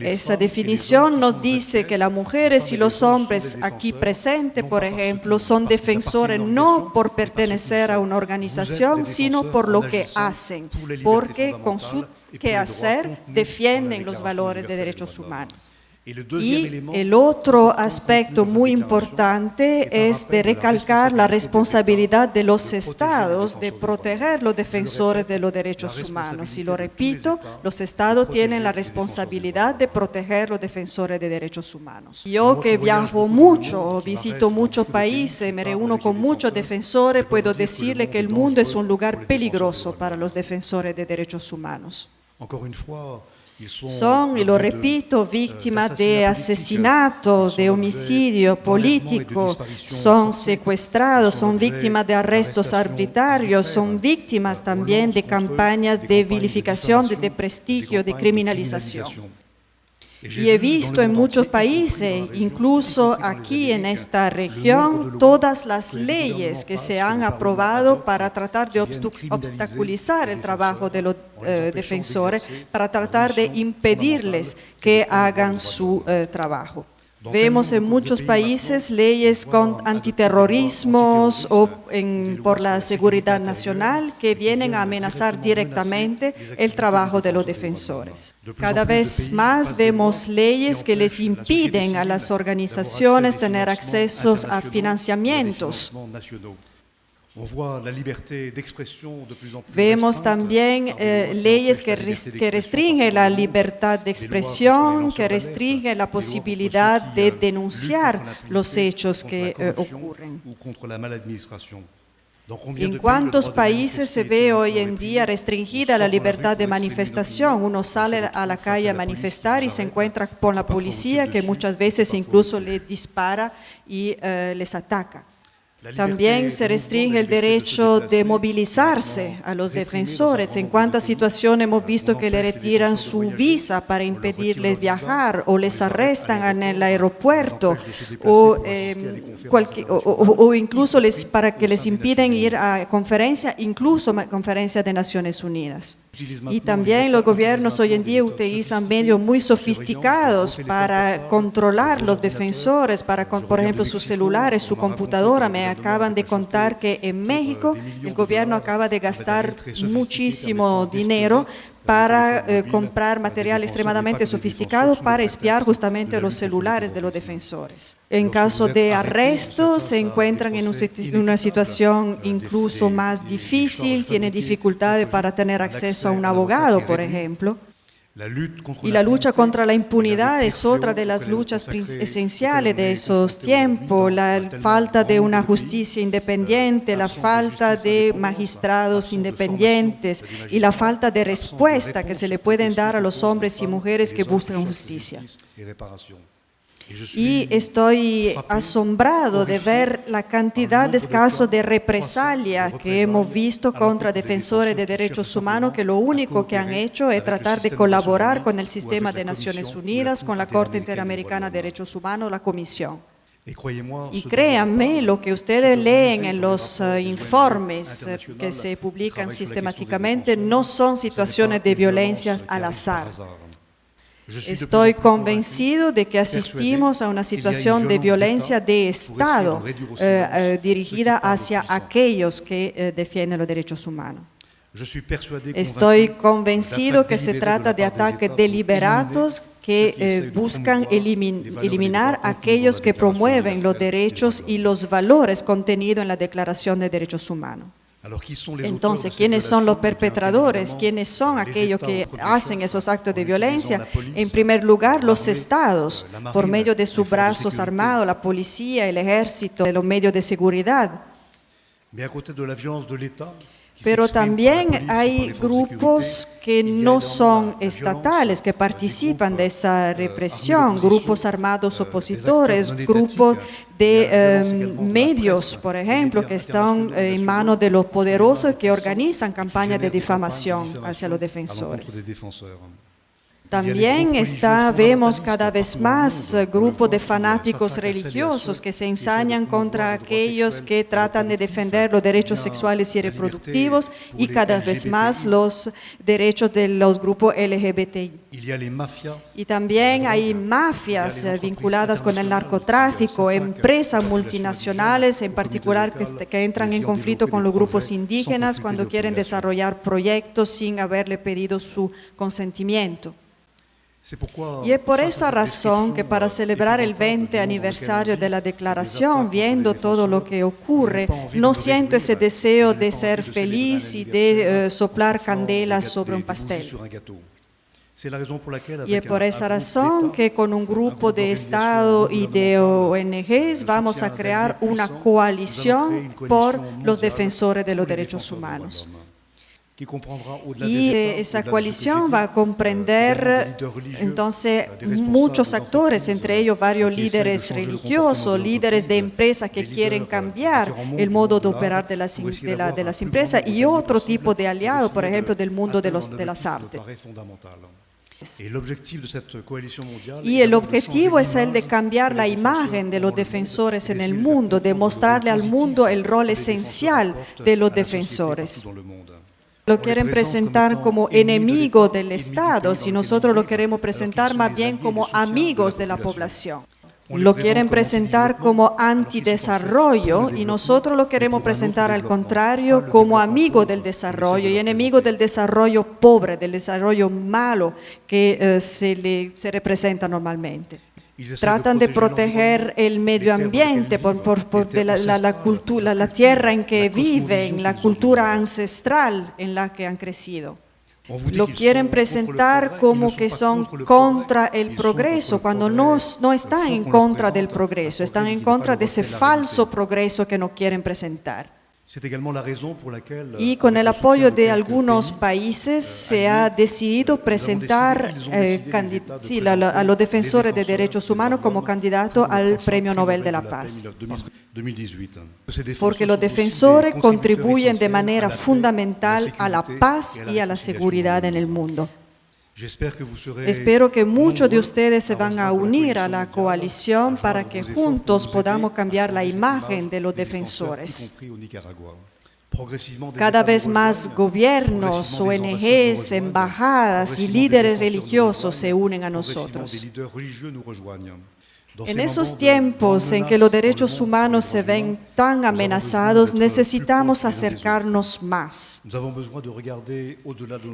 Esa definición nos dice que las mujeres y los hombres aquí presentes, por ejemplo, son defensores no por pertenecer a una organización, sino por lo que hacen, porque con su que hacer defienden los valores de derechos humanos. Y el otro aspecto muy importante es de recalcar la responsabilidad de los estados de proteger los defensores de los derechos humanos. Y lo repito, los estados tienen la responsabilidad de proteger los defensores de derechos humanos. Yo que viajo mucho, visito muchos países, me reúno con muchos defensores, puedo decirle que el mundo es un lugar peligroso para los defensores de derechos humanos. Son, y lo repito, víctimas de asesinatos, de homicidio político, son secuestrados, son víctimas de arrestos arbitrarios, son víctimas también de campañas de vilificación, de desprestigio, de criminalización. Y he visto en muchos países, incluso aquí en esta región, todas las leyes que se han aprobado para tratar de obstaculizar el trabajo de los defensores, para tratar de impedirles que hagan su trabajo. Vemos en muchos países leyes con antiterrorismos o por la seguridad nacional que vienen a amenazar directamente el trabajo de los defensores. Cada vez más vemos leyes que les impiden a las organizaciones tener acceso a financiamientos. Vemos también leyes que restringen la libertad de expresión, que restringen la posibilidad de denunciar los hechos que ocurren. ¿En cuántos países se ve hoy en día restringida la libertad de manifestación? Uno sale a la calle a manifestar y se encuentra con la policía que muchas veces incluso le dispara y les ataca. También se restringe el derecho de movilizarse a los defensores. En cuántas situaciones hemos visto que le retiran su visa para impedirles viajar o les arrestan en el aeropuerto o incluso para que les impiden ir a conferencias, incluso conferencias de Naciones Unidas. Y también los gobiernos hoy en día utilizan medios muy sofisticados para controlar los defensores, por ejemplo, sus celulares, su computadora. Me acaban de contar que en México el gobierno acaba de gastar muchísimo dinero para comprar material extremadamente sofisticado para espiar justamente los celulares de los defensores. En caso de arresto se encuentran en una situación incluso más difícil, tienen dificultades para tener acceso a un abogado, por ejemplo. Y la lucha contra la impunidad es otra de las luchas esenciales de esos tiempos. La falta de una justicia independiente, la falta de magistrados independientes y la falta de respuesta que se le pueden dar a los hombres y mujeres que buscan justicia. Y estoy asombrado de ver la cantidad de casos de represalia que hemos visto contra defensores de derechos humanos que lo único que han hecho es tratar de colaborar con el sistema de Naciones Unidas, con la Corte Interamericana de Derechos Humanos, la Comisión. Y créanme, lo que ustedes leen en los informes que se publican sistemáticamente no son situaciones de violencia al azar. Estoy convencido de que asistimos a una situación de violencia de Estado dirigida hacia aquellos que defienden los derechos humanos. Estoy convencido que se trata de ataques deliberados que buscan eliminar a aquellos que promueven los derechos y los valores contenidos en la Declaración de Derechos Humanos. Entonces, ¿quiénes son los perpetradores? ¿Quiénes son aquellos que hacen esos actos de violencia? En primer lugar, los estados, por medio de sus brazos armados, la policía, el ejército, los medios de seguridad. Pero también hay grupos que no son estatales, que participan de esa represión, grupos armados opositores, grupos de medios, por ejemplo, que están en manos de los poderosos que organizan campañas de difamación hacia los defensores. También vemos cada vez más grupos de fanáticos religiosos que se ensañan contra aquellos que tratan de defender los derechos sexuales y reproductivos y cada vez más los derechos de los grupos LGBTI. Y también hay mafias vinculadas con el narcotráfico, empresas multinacionales en particular que entran en conflicto con los grupos indígenas cuando quieren desarrollar proyectos sin haberle pedido su consentimiento. Y es por esa razón que para celebrar el 20 aniversario de la declaración, viendo todo lo que ocurre, no siento ese deseo de ser feliz y de soplar candelas sobre un pastel. Y es por esa razón que con un grupo de Estado y de ONGs vamos a crear una coalición por los defensores de los derechos humanos. Y esa coalición va a comprender entonces muchos actores, entre ellos varios líderes religiosos, líderes de empresas que quieren cambiar el modo de operar de las empresas y otro tipo de aliados, por ejemplo, del mundo de las artes. Y el objetivo es el de cambiar la imagen de los defensores en el mundo, de mostrarle al mundo el rol esencial de los defensores. Lo quieren presentar como enemigo del Estado, si nosotros lo queremos presentar más bien como amigos de la población. Lo quieren presentar como antidesarrollo y nosotros lo queremos presentar al contrario como amigo del desarrollo y enemigo del desarrollo pobre, del desarrollo malo que se representa normalmente. Tratan de proteger el medio ambiente de la cultura, la tierra en que viven, la cultura ancestral en la que han crecido. Lo quieren presentar como que son contra el progreso, cuando no están en contra del progreso, están en contra de ese falso progreso que no quieren presentar. Y con el apoyo de algunos países se ha decidido presentar a los defensores de derechos humanos como candidato al Premio Nobel de la Paz. Porque los defensores contribuyen de manera fundamental a la paz y a la seguridad en el mundo. Espero que muchos de ustedes se van a unir a la coalición para que juntos podamos cambiar la imagen de los defensores. Cada vez más gobiernos, ONGs, embajadas y líderes religiosos se unen a nosotros. En esos tiempos en que los derechos humanos se ven tan amenazados, necesitamos acercarnos más.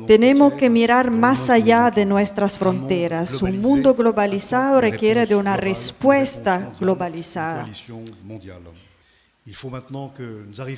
Tenemos que mirar más allá de nuestras fronteras. Un mundo globalizado requiere de una respuesta globalizada.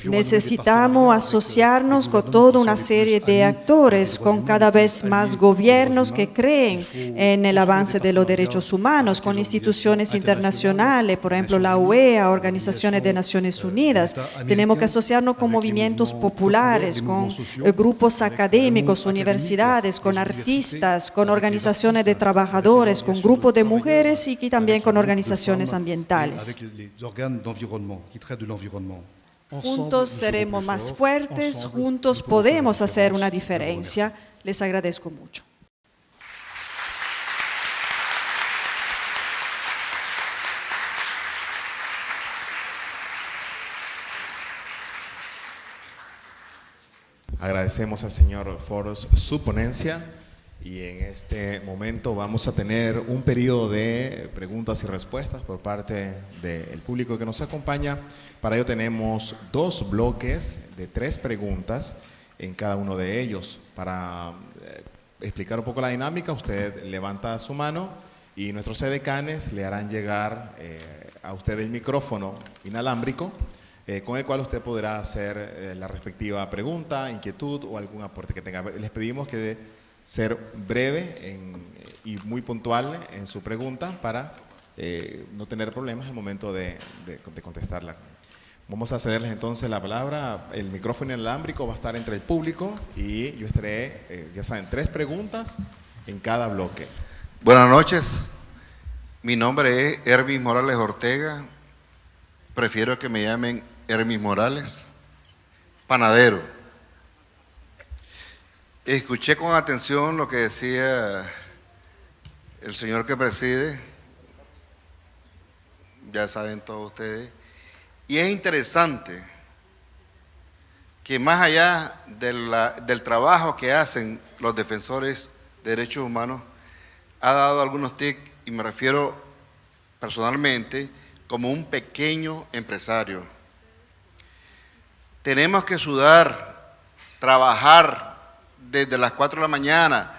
Necesitamos asociarnos con toda una serie de actores, con cada vez más gobiernos que creen en el avance de los derechos humanos, con instituciones internacionales, por ejemplo la OEA, Organizaciones de Naciones Unidas. Tenemos que asociarnos con movimientos populares, con grupos académicos, universidades, con artistas, con organizaciones de trabajadores, con grupos de mujeres y también con organizaciones ambientales. Juntos seremos más fuertes, juntos podemos hacer una diferencia. Les agradezco mucho. Agradecemos al señor Foros su ponencia y en este momento vamos a tener un periodo de preguntas y respuestas por parte del público que nos acompaña. Para ello tenemos 2 bloques de 3 preguntas en cada uno de ellos. Para explicar un poco la dinámica, usted levanta su mano y nuestros edecanes le harán llegar a usted el micrófono inalámbrico con el cual usted podrá hacer la respectiva pregunta, inquietud o algún aporte que tenga. Les pedimos que ser breve y muy puntual en su pregunta para no tener problemas al momento de contestarla. Vamos a cederles entonces la palabra. El micrófono inalámbrico va a estar entre el público y yo estaré, ya saben, 3 preguntas en cada bloque. Buenas noches, mi nombre es Hermis Morales Ortega, prefiero que me llamen Hermis Morales, panadero. Escuché con atención lo que decía el señor que preside, ya saben todos ustedes, y es interesante que más allá del trabajo que hacen los defensores de derechos humanos, ha dado algunos tips, y me refiero personalmente como un pequeño empresario. Tenemos que sudar, trabajar desde las 4 de la mañana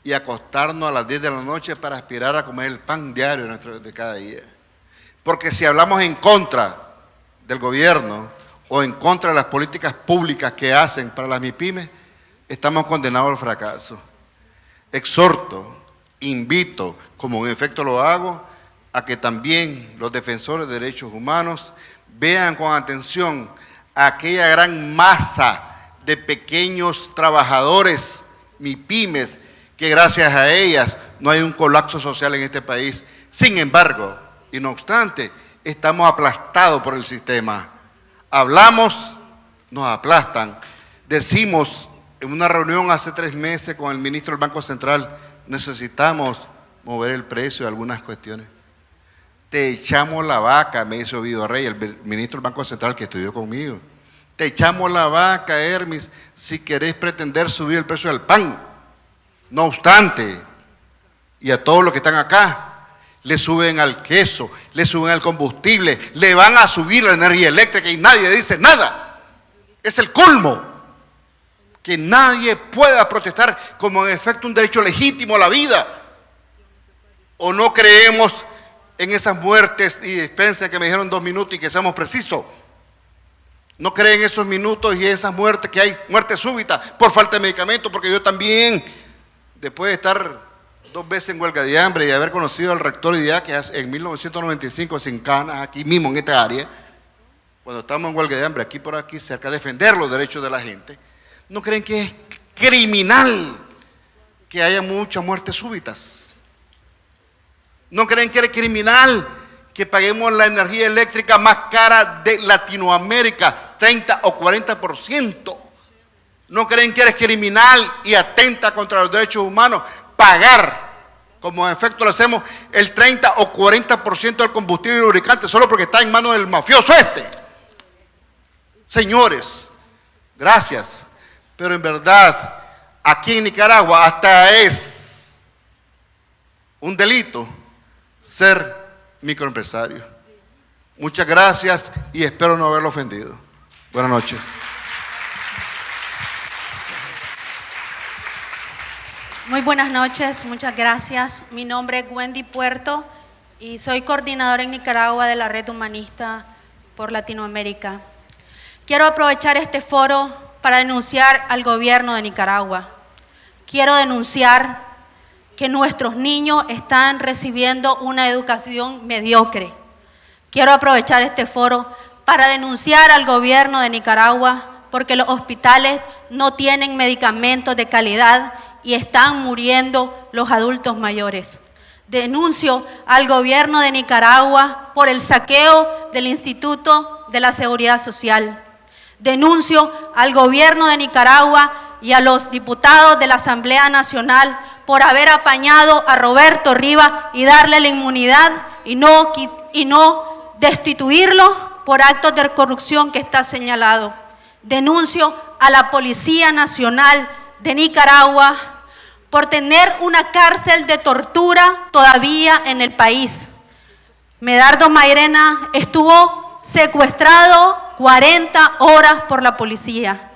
y acostarnos a las 10 de la noche para aspirar a comer el pan diario de cada día. Porque si hablamos en contra del gobierno o en contra de las políticas públicas que hacen para las MIPYMES, estamos condenados al fracaso. Exhorto, invito, como en efecto lo hago, a que también los defensores de derechos humanos vean con atención a aquella gran masa de pequeños trabajadores, MIPYMES, que gracias a ellas no hay un colapso social en este país. Sin embargo, y no obstante, estamos aplastados por el sistema. Hablamos, nos aplastan. Decimos en una reunión hace 3 meses con el ministro del Banco Central, necesitamos mover el precio de algunas cuestiones. Te echamos la vaca, me dice Ovidio Rey, el ministro del Banco Central que estudió conmigo. Te echamos la vaca, Hermes, si querés pretender subir el precio del pan. No obstante, y a todos los que están acá, le suben al queso, le suben al combustible, le van a subir la energía eléctrica y nadie dice nada. Es el colmo que nadie pueda protestar como en efecto un derecho legítimo a la vida. ¿O no creemos en esas muertes? Y dispensen que me dijeron 2 minutos y que seamos precisos. ¿No creen esos minutos y esas muertes que hay, muerte súbita por falta de medicamento? Porque yo también, después de estar 2 veces en huelga de hambre y haber conocido al rector Idiáquez en 1995 sin canas, aquí mismo en esta área, cuando estábamos en huelga de hambre, aquí por aquí cerca, a defender los derechos de la gente, ¿no creen que es criminal que haya muchas muertes súbitas? ¿No creen que es criminal que paguemos la energía eléctrica más cara de Latinoamérica, 30 o 40%? ¿No creen que eres criminal y atenta contra los derechos humanos pagar, como en efecto lo hacemos, el 30 o 40% del combustible y lubricante solo porque está en manos del mafioso este? Señores, gracias, pero en verdad, aquí en Nicaragua hasta es un delito ser microempresario. Muchas gracias y espero no haberlo ofendido. Buenas noches. Muy buenas noches, muchas gracias. Mi nombre es Wendy Puerto y soy coordinadora en Nicaragua de la Red Humanista por Latinoamérica. Quiero aprovechar este foro para denunciar al gobierno de Nicaragua. Quiero denunciar que nuestros niños están recibiendo una educación mediocre. Quiero aprovechar este foro para denunciar al gobierno de Nicaragua porque los hospitales no tienen medicamentos de calidad y están muriendo los adultos mayores. Denuncio al gobierno de Nicaragua por el saqueo del Instituto de la Seguridad Social. Denuncio al gobierno de Nicaragua y a los diputados de la Asamblea Nacional por haber apañado a Roberto Rivas y darle la inmunidad y no destituirlo por actos de corrupción que está señalado. Denuncio a la Policía Nacional de Nicaragua por tener una cárcel de tortura todavía en el país. Medardo Mairena estuvo secuestrado 40 horas por la policía.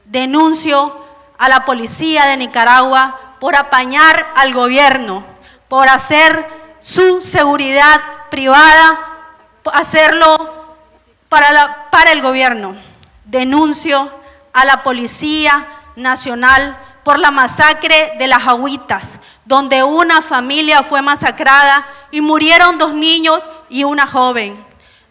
Denuncio a la Policía de Nicaragua por apañar al gobierno, por hacer su seguridad privada, hacerlo para el gobierno. Denuncio a la Policía Nacional por la masacre de las Agüitas, donde una familia fue masacrada y murieron 2 niños y una joven.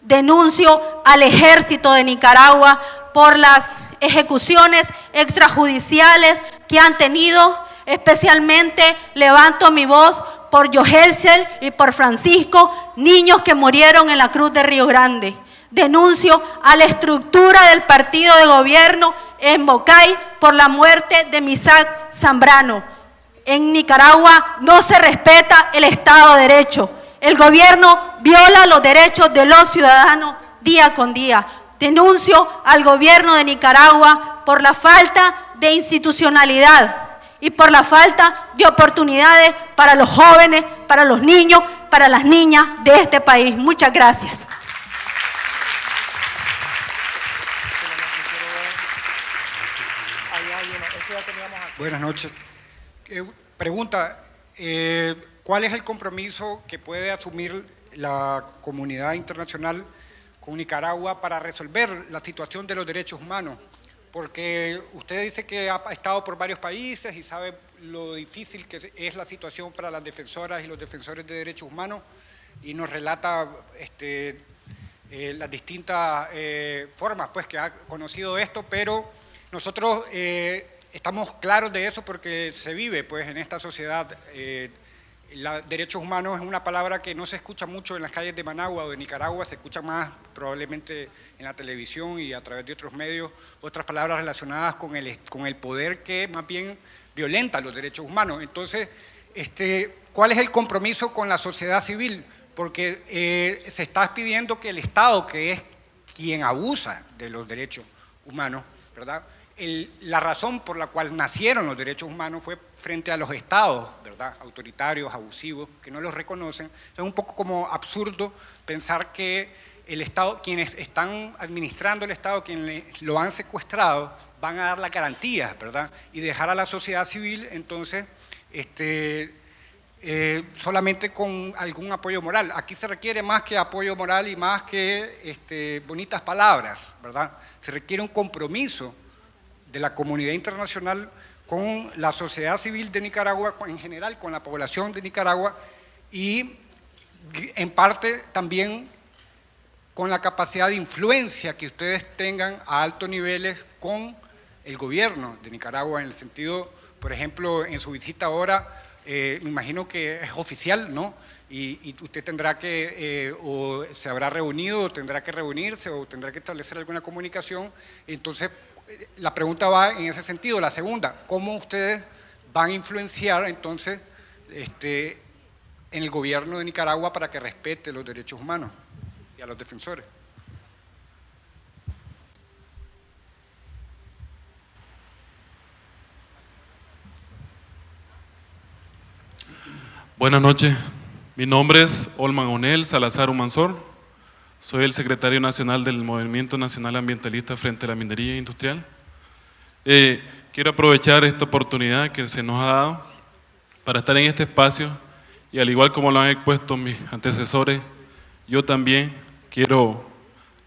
Denuncio al Ejército de Nicaragua por las ejecuciones extrajudiciales que han tenido, especialmente levanto mi voz por Yohelsel y por Francisco, niños que murieron en la Cruz de Río Grande. Denuncio a la estructura del partido de gobierno en Bocay por la muerte de Misac Zambrano. En Nicaragua no se respeta el Estado de Derecho. El gobierno viola los derechos de los ciudadanos día con día. Denuncio al gobierno de Nicaragua por la falta de institucionalidad y por la falta de oportunidades para los jóvenes, para los niños, para las niñas de este país. Muchas gracias. Buenas noches. Pregunta, ¿cuál es el compromiso que puede asumir la comunidad internacional con Nicaragua para resolver la situación de los derechos humanos? Porque usted dice que ha estado por varios países y sabe lo difícil que es la situación para las defensoras y los defensores de derechos humanos y nos relata las distintas formas pues, que ha conocido esto, pero nosotros estamos claros de eso porque se vive pues, en esta sociedad. Derechos humanos es una palabra que no se escucha mucho en las calles de Managua o de Nicaragua, se escucha más probablemente en la televisión y a través de otros medios, otras palabras relacionadas con el poder que más bien violenta los derechos humanos. Entonces, ¿Cuál es el compromiso con la sociedad civil? Porque se está pidiendo que el Estado, que es quien abusa de los derechos humanos, ¿verdad? La razón por la cual nacieron los derechos humanos fue frente a los estados, ¿verdad?, autoritarios, abusivos, que no los reconocen. Es un poco como absurdo pensar que el Estado, quienes están administrando el Estado, quienes lo han secuestrado, van a dar las garantías, ¿verdad?, y dejar a la sociedad civil, entonces, solamente con algún apoyo moral. Aquí se requiere más que apoyo moral y más que bonitas palabras, ¿verdad? Se requiere un compromiso de la comunidad internacional con la sociedad civil de Nicaragua, en general con la población de Nicaragua y en parte también con la capacidad de influencia que ustedes tengan a altos niveles con el gobierno de Nicaragua, en el sentido, por ejemplo, en su visita ahora, me imagino que es oficial, ¿no? Y usted tendrá que, o se habrá reunido, o tendrá que reunirse, o tendrá que establecer alguna comunicación. Entonces, la pregunta va en ese sentido. La segunda, ¿cómo ustedes van a influenciar entonces en el gobierno de Nicaragua para que respete los derechos humanos y a los defensores? Buenas noches, mi nombre es Olman Onel Salazar Humansor, soy el secretario nacional del Movimiento Nacional Ambientalista frente a la minería industrial. Quiero aprovechar esta oportunidad que se nos ha dado para estar en este espacio y al igual como lo han expuesto mis antecesores, yo también quiero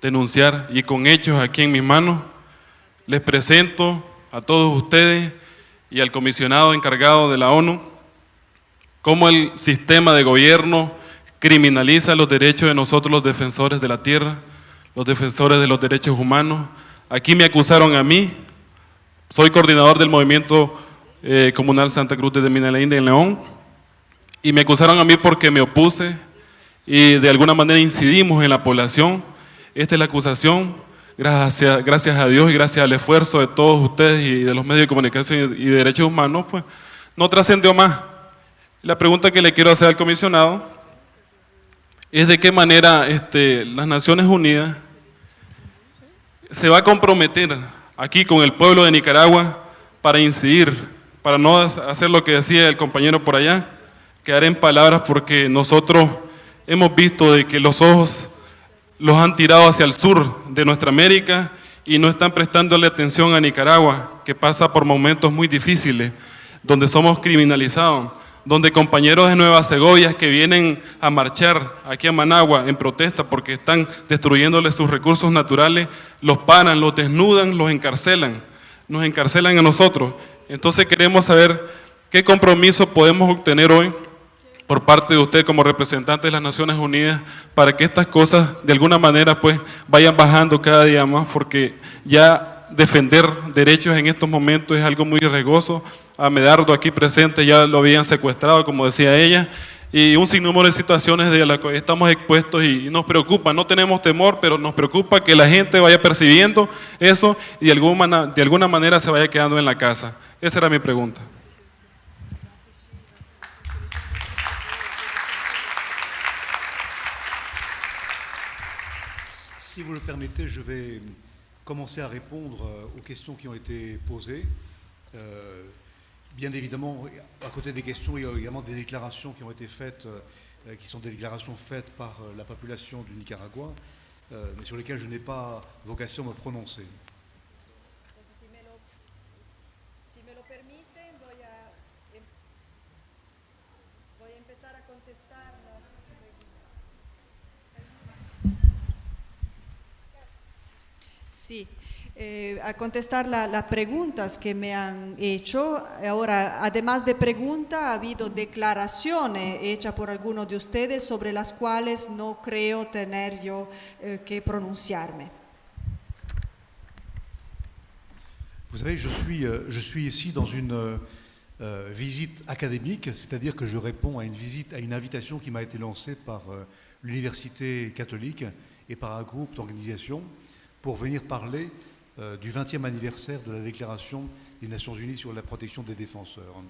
denunciar y con hechos aquí en mis manos les presento a todos ustedes y al comisionado encargado de la ONU cómo el sistema de gobierno criminaliza los derechos de nosotros los defensores de la tierra, los defensores de los derechos humanos. Aquí me acusaron a mí, soy coordinador del movimiento comunal Santa Cruz de Mina India en León, y me acusaron a mí porque me opuse y de alguna manera incidimos en la población. Esta es la acusación, gracias a Dios y gracias al esfuerzo de todos ustedes y de los medios de comunicación y de derechos humanos, pues no trascendió más. La pregunta que le quiero hacer al comisionado es de qué manera las Naciones Unidas se va a comprometer aquí con el pueblo de Nicaragua para incidir, para no hacer lo que decía el compañero por allá, quedar en palabras, porque nosotros hemos visto de que los ojos los han tirado hacia el sur de nuestra América y no están prestándole atención a Nicaragua, que pasa por momentos muy difíciles, donde somos criminalizados, donde compañeros de Nueva Segovia que vienen a marchar aquí a Managua en protesta porque están destruyéndole sus recursos naturales, los paran, los desnudan, los encarcelan, nos encarcelan a nosotros. Entonces queremos saber qué compromiso podemos obtener hoy por parte de usted como representante de las Naciones Unidas para que estas cosas de alguna manera pues vayan bajando cada día más, porque ya defender derechos en estos momentos es algo muy riesgoso. A Medardo aquí presente ya lo habían secuestrado, como decía ella, y un sinnúmero de situaciones de las que estamos expuestos y nos preocupa. No tenemos temor, pero nos preocupa que la gente vaya percibiendo eso y de alguna manera se vaya quedando en la casa. Esa era mi pregunta. Si vous le permettez, je vais commencer à répondre aux questions qui ont été posées. Bien évidemment, à côté des questions, il y a également des déclarations qui ont été faites, qui sont des déclarations faites par la population du Nicaragua, mais sur lesquelles je n'ai pas vocation à me prononcer. Si me lo permiten, voy a empezar a contestar las preguntas. Sí. A contestar las preguntas que me han hecho. Ahora, además de preguntas, ha habido declaraciones hechas por algunos de ustedes sobre las cuales no creo tener yo que pronunciarme. Vous savez, je suis ici dans une visite académique, c'est-à-dire que je réponds à une invitation qui m'a été lancée par l'Université catholique et par un groupe d'organisations pour venir parler du 20e anniversaire de la Déclaration des Nations Unies sur la protection des défenseurs.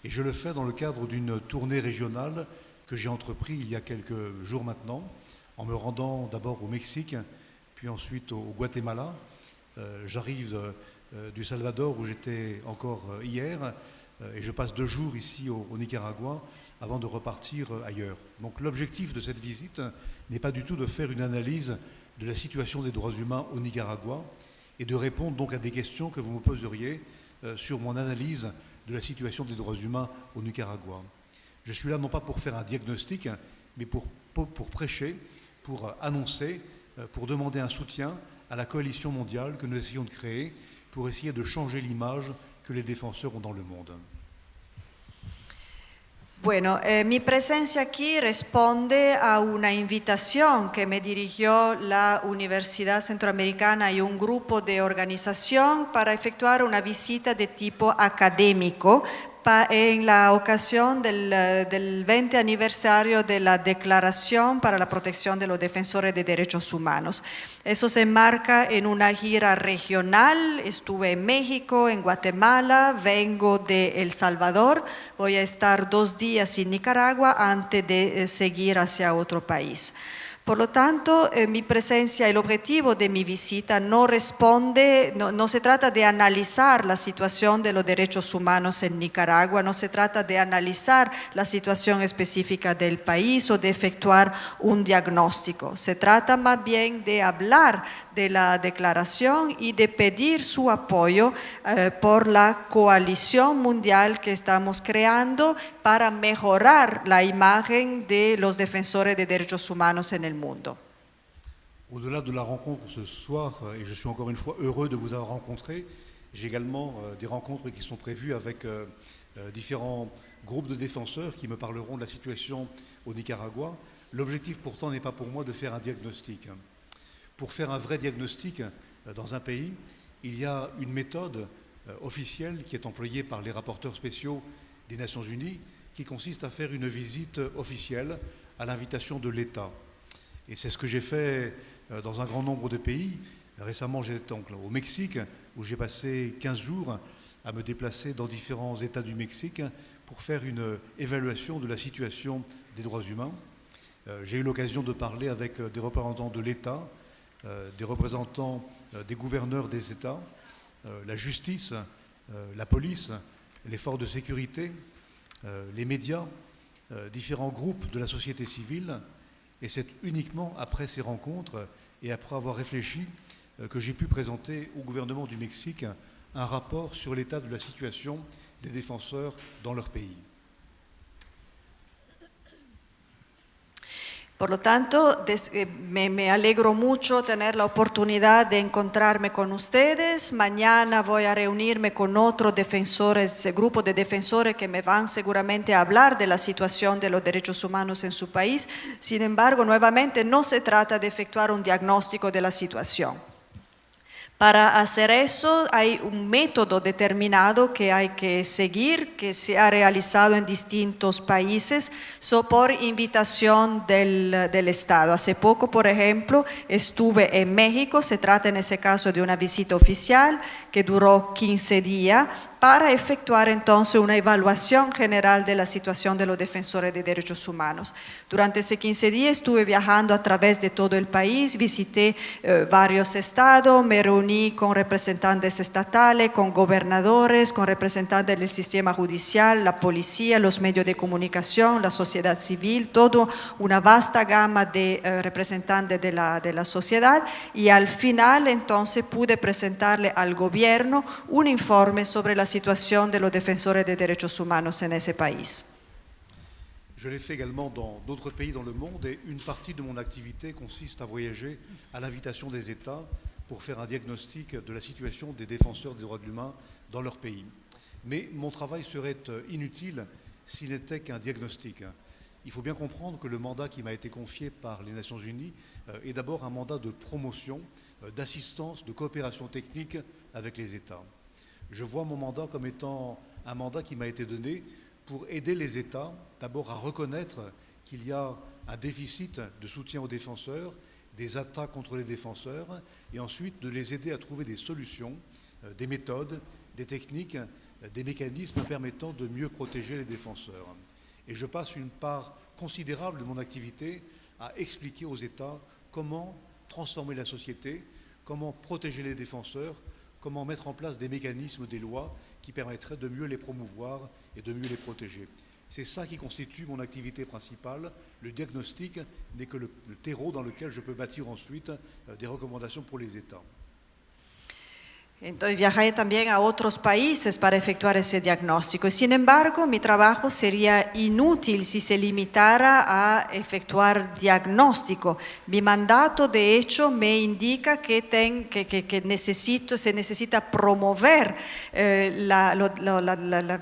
Et je le fais dans le cadre d'une tournée régionale que j'ai entreprise il y a quelques jours maintenant, en me rendant d'abord au Mexique, puis ensuite au Guatemala. J'arrive du Salvador où j'étais encore hier, et je passe 2 jours ici au Nicaragua avant de repartir ailleurs. Donc l'objectif de cette visite n'est pas du tout de faire une analyse de la situation des droits humains au Nicaragua et de répondre donc à des questions que vous me poseriez sur mon analyse de la situation des droits humains au Nicaragua. Je suis là non pas pour faire un diagnostic, mais pour prêcher, pour annoncer, pour demander un soutien à la coalition mondiale que nous essayons de créer pour essayer de changer l'image que les défenseurs ont dans le monde. Bueno, mi presencia aquí responde a una invitación que me dirigió la Universidad Centroamericana y un grupo de organización para efectuar una visita de tipo académico en la ocasión del 20 aniversario de la Declaración para la Protección de los Defensores de Derechos Humanos. Eso se enmarca en una gira regional. Estuve en México, en Guatemala, vengo de El Salvador. Voy a estar 2 días en Nicaragua antes de seguir hacia otro país. Por lo tanto, mi presencia, el objetivo de mi visita no se trata de analizar la situación de los derechos humanos en Nicaragua, no se trata de analizar la situación específica del país o de efectuar un diagnóstico. Se trata más bien de hablar de la declaración y de pedir su apoyo por la coalición mundial que estamos creando para mejorar la imagen de los defensores de derechos humanos en el mundo. Au-delà de la rencontre ce soir, et je suis encore une fois heureux de vous avoir rencontré, j'ai également des rencontres qui sont prévues avec différents groupes de défenseurs qui me parleront de la situation au Nicaragua. L'objectif pourtant n'est pas pour moi de faire un diagnostic. Pour faire un vrai diagnostic dans un pays, il y a une méthode officielle qui est employée par les rapporteurs spéciaux des Nations Unies qui consiste à faire une visite officielle à l'invitation de l'État. Et c'est ce que j'ai fait dans un grand nombre de pays. Récemment, j'étais donc au Mexique où j'ai passé 15 jours à me déplacer dans différents États du Mexique pour faire une évaluation de la situation des droits humains. J'ai eu l'occasion de parler avec des représentants de l'État, des représentants des gouverneurs des États, la justice, la police, les forces de sécurité, les médias, différents groupes de la société civile. Et c'est uniquement après ces rencontres et après avoir réfléchi que j'ai pu présenter au gouvernement du Mexique un rapport sur l'état de la situation des défenseurs dans leur pays. Por lo tanto, me alegro mucho tener la oportunidad de encontrarme con ustedes. Mañana voy a reunirme con otros defensores, grupo de defensores que me van seguramente a hablar de la situación de los derechos humanos en su país. Sin embargo, nuevamente no se trata de efectuar un diagnóstico de la situación. Para hacer eso hay un método determinado que hay que seguir, que se ha realizado en distintos países por invitación del Estado. Hace poco, por ejemplo, estuve en México, se trata en ese caso de una visita oficial que duró 15 días para efectuar entonces una evaluación general de la situación de los defensores de derechos humanos. Durante ese 15 días estuve viajando a través de todo el país, visité varios estados, me reuní con representantes estatales, con gobernadores, con representantes del sistema judicial, la policía, los medios de comunicación, la sociedad civil, toda una vasta gama de representantes de la sociedad, y al final entonces pude presentarle al gobierno un informe sobre la situación de los defensores de derechos humanos en ese país. Je l'ai fait également dans d'autres pays dans le monde et une partie de mon activité consiste à voyager à l'invitation des États pour faire un diagnostic de la situation des défenseurs des droits de l'humain dans leur pays. Mais mon travail serait inutile s'il n'était qu'un diagnostic. Il faut bien comprendre que le mandat qui m'a été confié par les Nations Unies est d'abord un mandat de promotion, d'assistance, de coopération technique avec les États. Je vois mon mandat comme étant un mandat qui m'a été donné pour aider les États, d'abord à reconnaître qu'il y a un déficit de soutien aux défenseurs, des attaques contre les défenseurs, et ensuite de les aider à trouver des solutions, des méthodes, des techniques des mécanismes permettant de mieux protéger les défenseurs. Et je passe une part considérable de mon activité à expliquer aux États comment transformer la société, comment protéger les défenseurs, comment mettre en place des mécanismes, des lois qui permettraient de mieux les promouvoir et de mieux les protéger. C'est ça qui constitue mon activité principale. Le diagnostic n'est que le terreau dans lequel je peux bâtir ensuite des recommandations pour les États. Entonces viajé también a otros países para efectuar ese diagnóstico. Sin embargo, mi trabajo sería inútil si se limitara a efectuar diagnóstico. Mi mandato, de hecho, me indica que se necesita promover la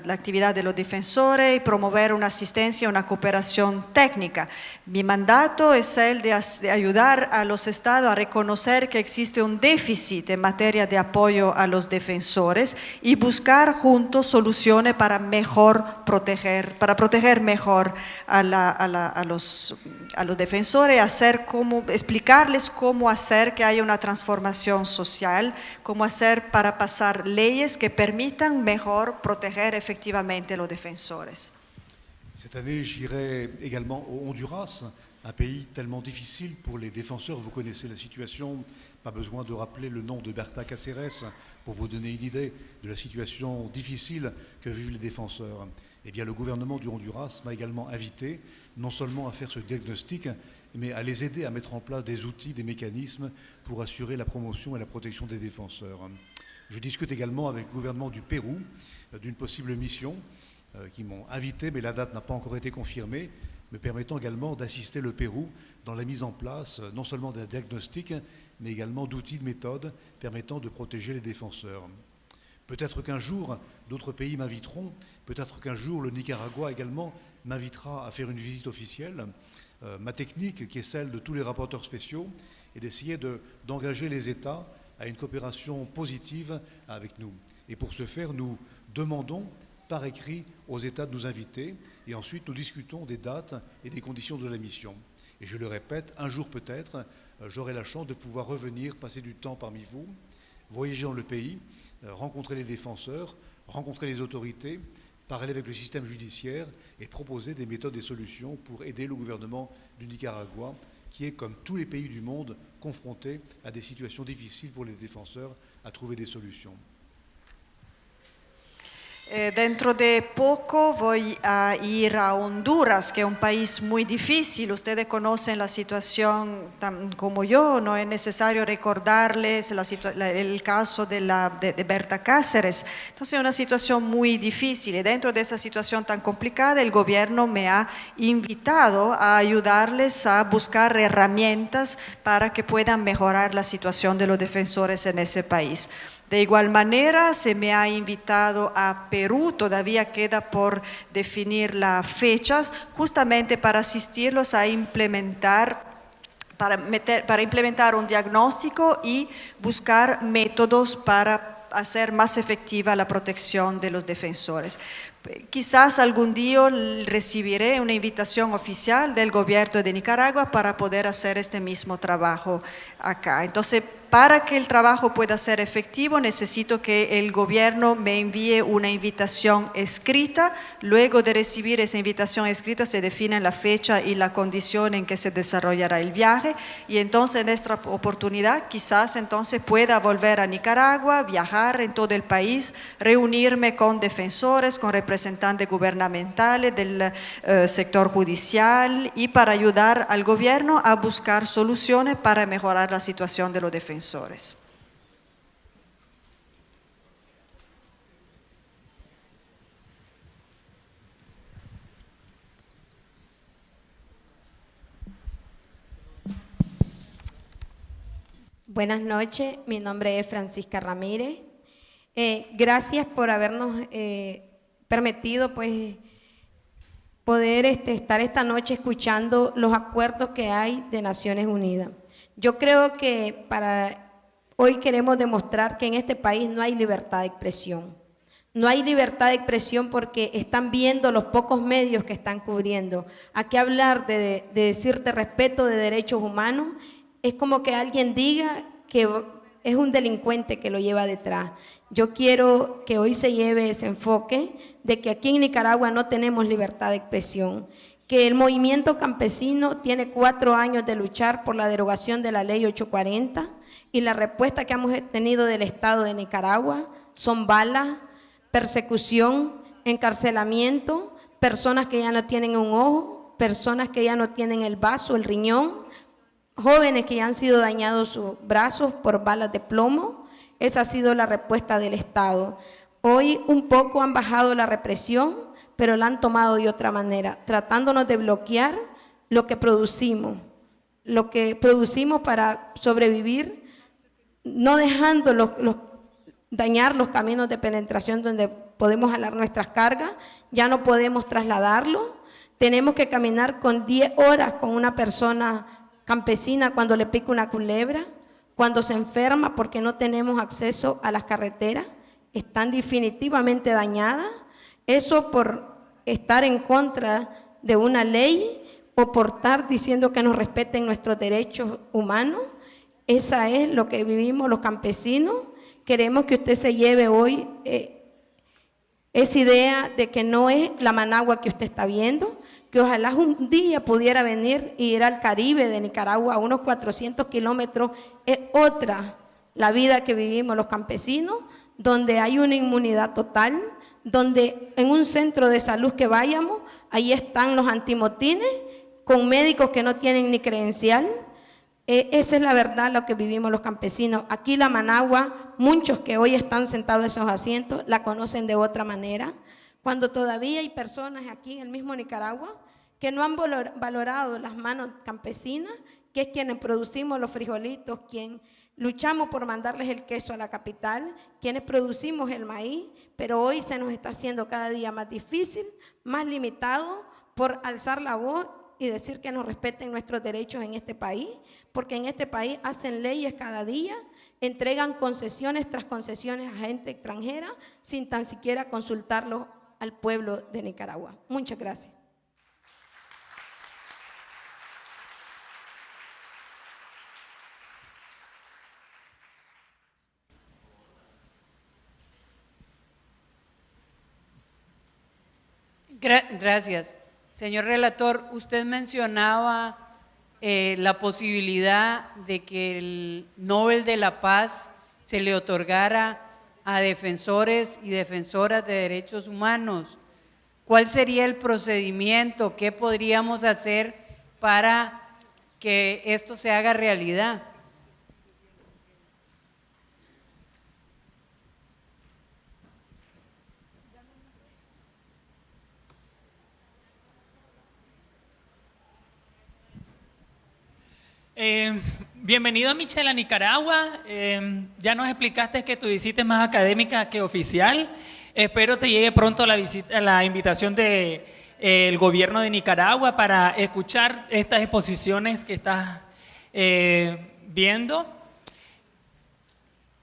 actividad de los defensores y promover una asistencia, una cooperación técnica. Mi mandato es el de ayudar a los estados a reconocer que existe un déficit en materia de apoyo a los defensores y buscar juntos soluciones para proteger mejor a los defensores, explicarles cómo hacer que haya una transformación social, cómo hacer para pasar leyes que permitan mejor proteger efectivamente a los defensores. Cette année, j'irai également au Honduras, un pays tellement difficile pour les défenseurs. Vous connaissez la situation, pas besoin de rappeler le nom de Berta Cáceres pour vous donner une idée de la situation difficile que vivent les défenseurs. Eh bien, le gouvernement du Honduras m'a également invité, non seulement à faire ce diagnostic, mais à les aider à mettre en place des outils, des mécanismes pour assurer la promotion et la protection des défenseurs. Je discute également avec le gouvernement du Pérou d'une possible mission qui m'ont invité, mais la date n'a pas encore été confirmée, me permettant également d'assister le Pérou dans la mise en place non seulement d'un diagnostic, mais également d'outils, de méthodes permettant de protéger les défenseurs. Peut-être qu'un jour, d'autres pays m'inviteront, peut-être qu'un jour, le Nicaragua également m'invitera à faire une visite officielle. Ma technique, qui est celle de tous les rapporteurs spéciaux, est d'essayer d'engager les États à une coopération positive avec nous. Et pour ce faire, nous demandons par écrit aux États de nous inviter et ensuite nous discutons des dates et des conditions de la mission. Et je le répète, un jour peut-être, j'aurai la chance de pouvoir revenir, passer du temps parmi vous, voyager dans le pays, rencontrer les défenseurs, rencontrer les autorités, parler avec le système judiciaire et proposer des méthodes et solutions pour aider le gouvernement du Nicaragua, qui est, comme tous les pays du monde, confronté à des situations difficiles pour les défenseurs, à trouver des solutions. Dentro de poco voy a ir a Honduras, que es un país muy difícil. Ustedes conocen la situación como yo, no es necesario recordarles el caso de Berta Cáceres. Entonces es una situación muy difícil y dentro de esa situación tan complicada el gobierno me ha invitado a ayudarles a buscar herramientas para que puedan mejorar la situación de los defensores en ese país. De igual manera, se me ha invitado a Perú, todavía queda por definir las fechas, justamente para asistirlos a implementar un diagnóstico y buscar métodos para hacer más efectiva la protección de los defensores. Quizás algún día recibiré una invitación oficial del gobierno de Nicaragua para poder hacer este mismo trabajo acá. Entonces, para que el trabajo pueda ser efectivo, necesito que el gobierno me envíe una invitación escrita. Luego de recibir esa invitación escrita, se define la fecha y la condición en que se desarrollará el viaje. Y entonces, en esta oportunidad, quizás entonces pueda volver a Nicaragua, viajar en todo el país, reunirme con defensores, con representantes gubernamentales del sector judicial y para ayudar al gobierno a buscar soluciones para mejorar la situación de los defensores. Buenas noches, mi nombre es Francisca Ramírez. Gracias por habernos permitido pues, poder estar esta noche escuchando los acuerdos que hay de Naciones Unidas. Yo creo que hoy queremos demostrar que en este país no hay libertad de expresión. No hay libertad de expresión porque están viendo los pocos medios que están cubriendo. Aquí hablar de decirte respeto de derechos humanos es como que alguien diga que es un delincuente que lo lleva detrás. Yo quiero que hoy se lleve ese enfoque de que aquí en Nicaragua no tenemos libertad de expresión, que el movimiento campesino tiene 4 años de luchar por la derogación de la ley 840 y la respuesta que hemos tenido del Estado de Nicaragua son balas, persecución, encarcelamiento, personas que ya no tienen un ojo, personas que ya no tienen el vaso, el riñón, jóvenes que ya han sido dañados sus brazos por balas de plomo. Esa ha sido la respuesta del Estado. Hoy un poco han bajado la represión, pero la han tomado de otra manera, tratándonos de bloquear lo que producimos para sobrevivir, no dejando dañar los caminos de penetración donde podemos jalar nuestras cargas, ya no podemos trasladarlo, tenemos que caminar con 10 horas con una persona campesina cuando le pica una culebra, cuando se enferma porque no tenemos acceso a las carreteras, están definitivamente dañadas, eso por estar en contra de una ley o por estar diciendo que nos respeten nuestros derechos humanos. Esa es lo que vivimos los campesinos. Queremos que usted se lleve hoy esa idea de que no es la Managua que usted está viendo, que ojalá un día pudiera venir y ir al Caribe de Nicaragua a unos 400 kilómetros. Es otra la vida que vivimos los campesinos, donde hay una inmunidad total, donde en un centro de salud que vayamos, ahí están los antimotines, con médicos que no tienen ni credencial. Esa es la verdad, lo que vivimos los campesinos. Aquí la Managua, muchos que hoy están sentados en esos asientos, la conocen de otra manera, cuando todavía hay personas aquí en el mismo Nicaragua que no han valorado las manos campesinas, que es quienes producimos los frijolitos, quien luchamos por mandarles el queso a la capital, quienes producimos el maíz, pero hoy se nos está haciendo cada día más difícil, más limitado por alzar la voz y decir que nos respeten nuestros derechos en este país, porque en este país hacen leyes cada día, entregan concesiones tras concesiones a gente extranjera sin tan siquiera consultarlo al pueblo de Nicaragua. Muchas gracias. Gracias. Señor relator, usted mencionaba la posibilidad de que el Nobel de la Paz se le otorgara a defensores y defensoras de derechos humanos. ¿Cuál sería el procedimiento? ¿Qué podríamos hacer para que esto se haga realidad? Bienvenido, Michelle, a Nicaragua. Ya nos explicaste que tu visita es más académica que oficial. Espero te llegue pronto la invitación del gobierno de Nicaragua para escuchar estas exposiciones que estás viendo.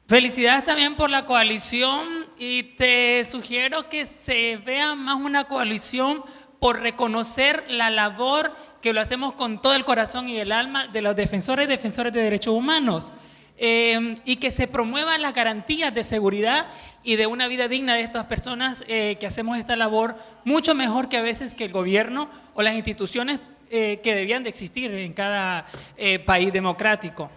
Felicidades también por la coalición y te sugiero que se vea más una coalición por reconocer la labor que lo hacemos con todo el corazón y el alma de los defensores y defensores de derechos humanos, y que se promuevan las garantías de seguridad y de una vida digna de estas personas que hacemos esta labor mucho mejor que a veces que el gobierno o las instituciones que debían de existir en cada país democrático.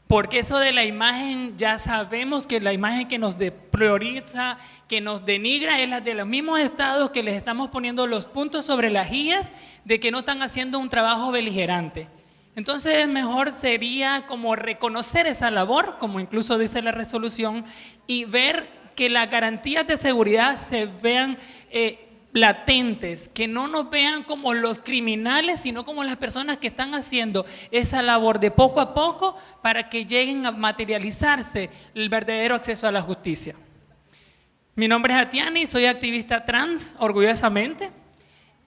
Porque eso de la imagen, ya sabemos que la imagen que nos prioriza, que nos denigra, es la de los mismos estados que les estamos poniendo los puntos sobre las IAS de que no están haciendo un trabajo beligerante. Entonces, mejor sería como reconocer esa labor, como incluso dice la resolución, y ver que las garantías de seguridad se vean latentes, que no nos vean como los criminales, sino como las personas que están haciendo esa labor de poco a poco para que lleguen a materializarse el verdadero acceso a la justicia. Mi nombre es Atiani, soy activista trans, orgullosamente,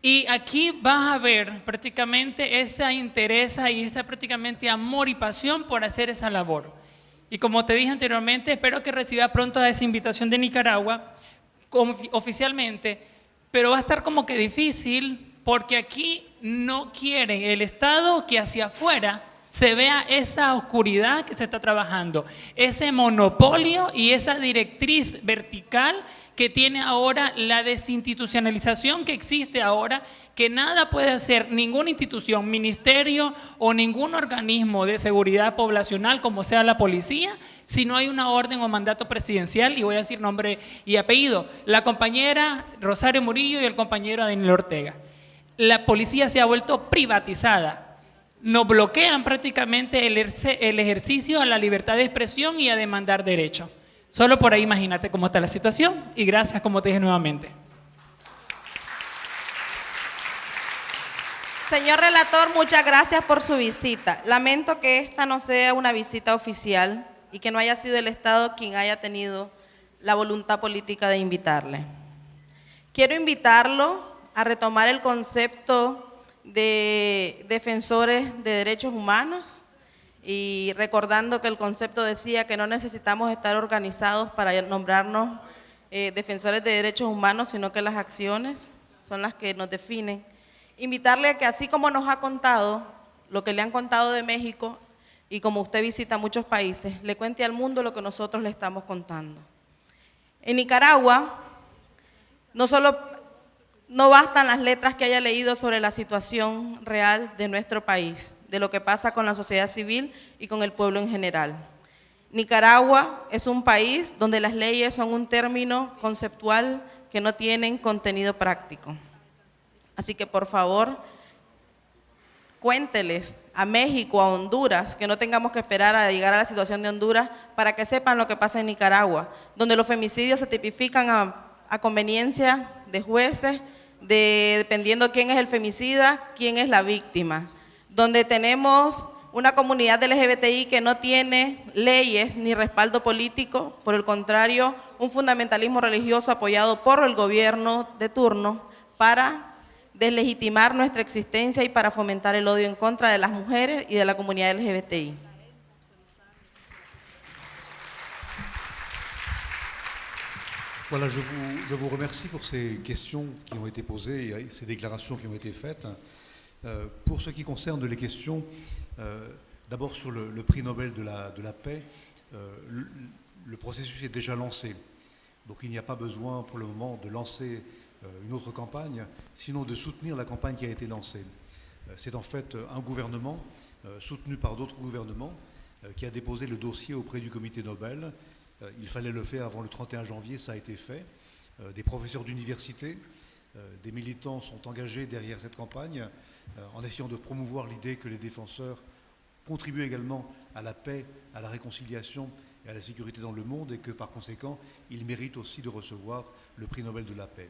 y aquí vas a ver prácticamente esa interés y esa prácticamente amor y pasión por hacer esa labor. Y como te dije anteriormente, espero que reciba pronto esa invitación de Nicaragua oficialmente, pero va a estar como que difícil porque aquí no quiere el Estado que hacia afuera se vea esa oscuridad que se está trabajando, ese monopolio y esa directriz vertical que tiene ahora la desinstitucionalización que existe ahora, que nada puede hacer ninguna institución, ministerio o ningún organismo de seguridad poblacional como sea la policía, si no hay una orden o mandato presidencial, y voy a decir nombre y apellido, la compañera Rosario Murillo y el compañero Daniel Ortega. La policía se ha vuelto privatizada. Nos bloquean prácticamente el ejercicio a la libertad de expresión y a demandar derecho. Solo por ahí imagínate cómo está la situación y gracias, como te dije nuevamente. Señor relator, muchas gracias por su visita. Lamento que esta no sea una visita oficial y que no haya sido el Estado quien haya tenido la voluntad política de invitarle. Quiero invitarlo a retomar el concepto de defensores de derechos humanos y recordando que el concepto decía que no necesitamos estar organizados para nombrarnos defensores de derechos humanos, sino que las acciones son las que nos definen. Invitarle a que así como nos ha contado lo que le han contado de México y como usted visita muchos países, le cuente al mundo lo que nosotros le estamos contando. En Nicaragua, no bastan las letras que haya leído sobre la situación real de nuestro país, de lo que pasa con la sociedad civil y con el pueblo en general. Nicaragua es un país donde las leyes son un término conceptual que no tienen contenido práctico. Así que por favor, cuénteles a México, a Honduras, que no tengamos que esperar a llegar a la situación de Honduras para que sepan lo que pasa en Nicaragua, donde los femicidios se tipifican a conveniencia de jueces, dependiendo quién es el femicida, quién es la víctima, donde tenemos una comunidad LGBTI que no tiene leyes ni respaldo político, por el contrario, un fundamentalismo religioso apoyado por el gobierno de turno para deslegitimar nuestra existencia y para fomentar el odio en contra de las mujeres y de la comunidad LGBTI. Voilà, je vous remercie pour ces questions qui ont été posées et ces déclarations qui ont été faites. Pour ce qui concerne les questions, d'abord sur le prix Nobel de la paix, le processus est déjà lancé. Donc il n'y a pas besoin pour le moment de lancer une autre campagne, sinon de soutenir la campagne qui a été lancée. C'est en fait un gouvernement, soutenu par d'autres gouvernements, qui a déposé le dossier auprès du comité Nobel. Il fallait le faire avant le 31 janvier, ça a été fait. Des professeurs d'université, des militants sont engagés derrière cette campagne en essayant de promouvoir l'idée que les défenseurs contribuent également à la paix, à la réconciliation et à la sécurité dans le monde et que par conséquent, ils méritent aussi de recevoir le prix Nobel de la paix.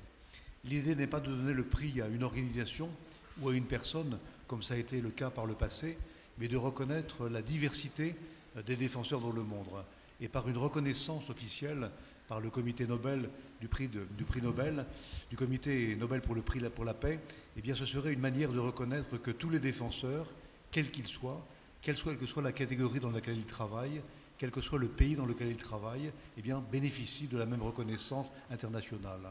L'idée n'est pas de donner le prix à une organisation ou à une personne, comme ça a été le cas par le passé, mais de reconnaître la diversité des défenseurs dans le monde. Et par une reconnaissance officielle par le comité Nobel du prix Nobel, du comité Nobel pour le prix pour la paix, eh bien ce serait une manière de reconnaître que tous les défenseurs, quels qu'ils soient, quelle que soit la catégorie dans laquelle ils travaillent, quel que soit le pays dans lequel ils travaillent, eh bien bénéficient de la même reconnaissance internationale.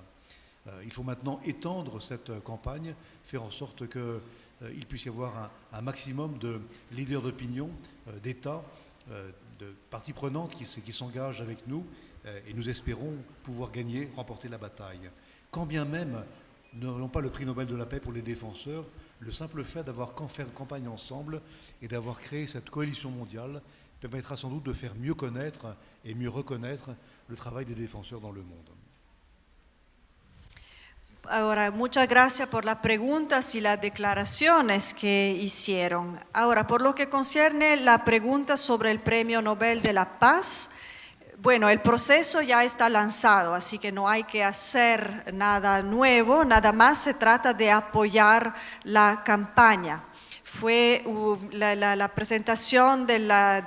Il faut maintenant étendre cette campagne, faire en sorte qu'il puisse y avoir un maximum de leaders d'opinion, d'États, de parties prenantes qui s'engagent avec nous et nous espérons pouvoir gagner, remporter la bataille. Quand bien même nous n'aurons pas le prix Nobel de la paix pour les défenseurs, le simple fait d'avoir fait une campagne ensemble et d'avoir créé cette coalition mondiale permettra sans doute de faire mieux connaître et mieux reconnaître le travail des défenseurs dans le monde. Ahora, muchas gracias por las preguntas y las declaraciones que hicieron. Ahora, por lo que concierne la pregunta sobre el Premio Nobel de la Paz, bueno, el proceso ya está lanzado, así que no hay que hacer nada nuevo, nada más se trata de apoyar la campaña. Fue la presentación de la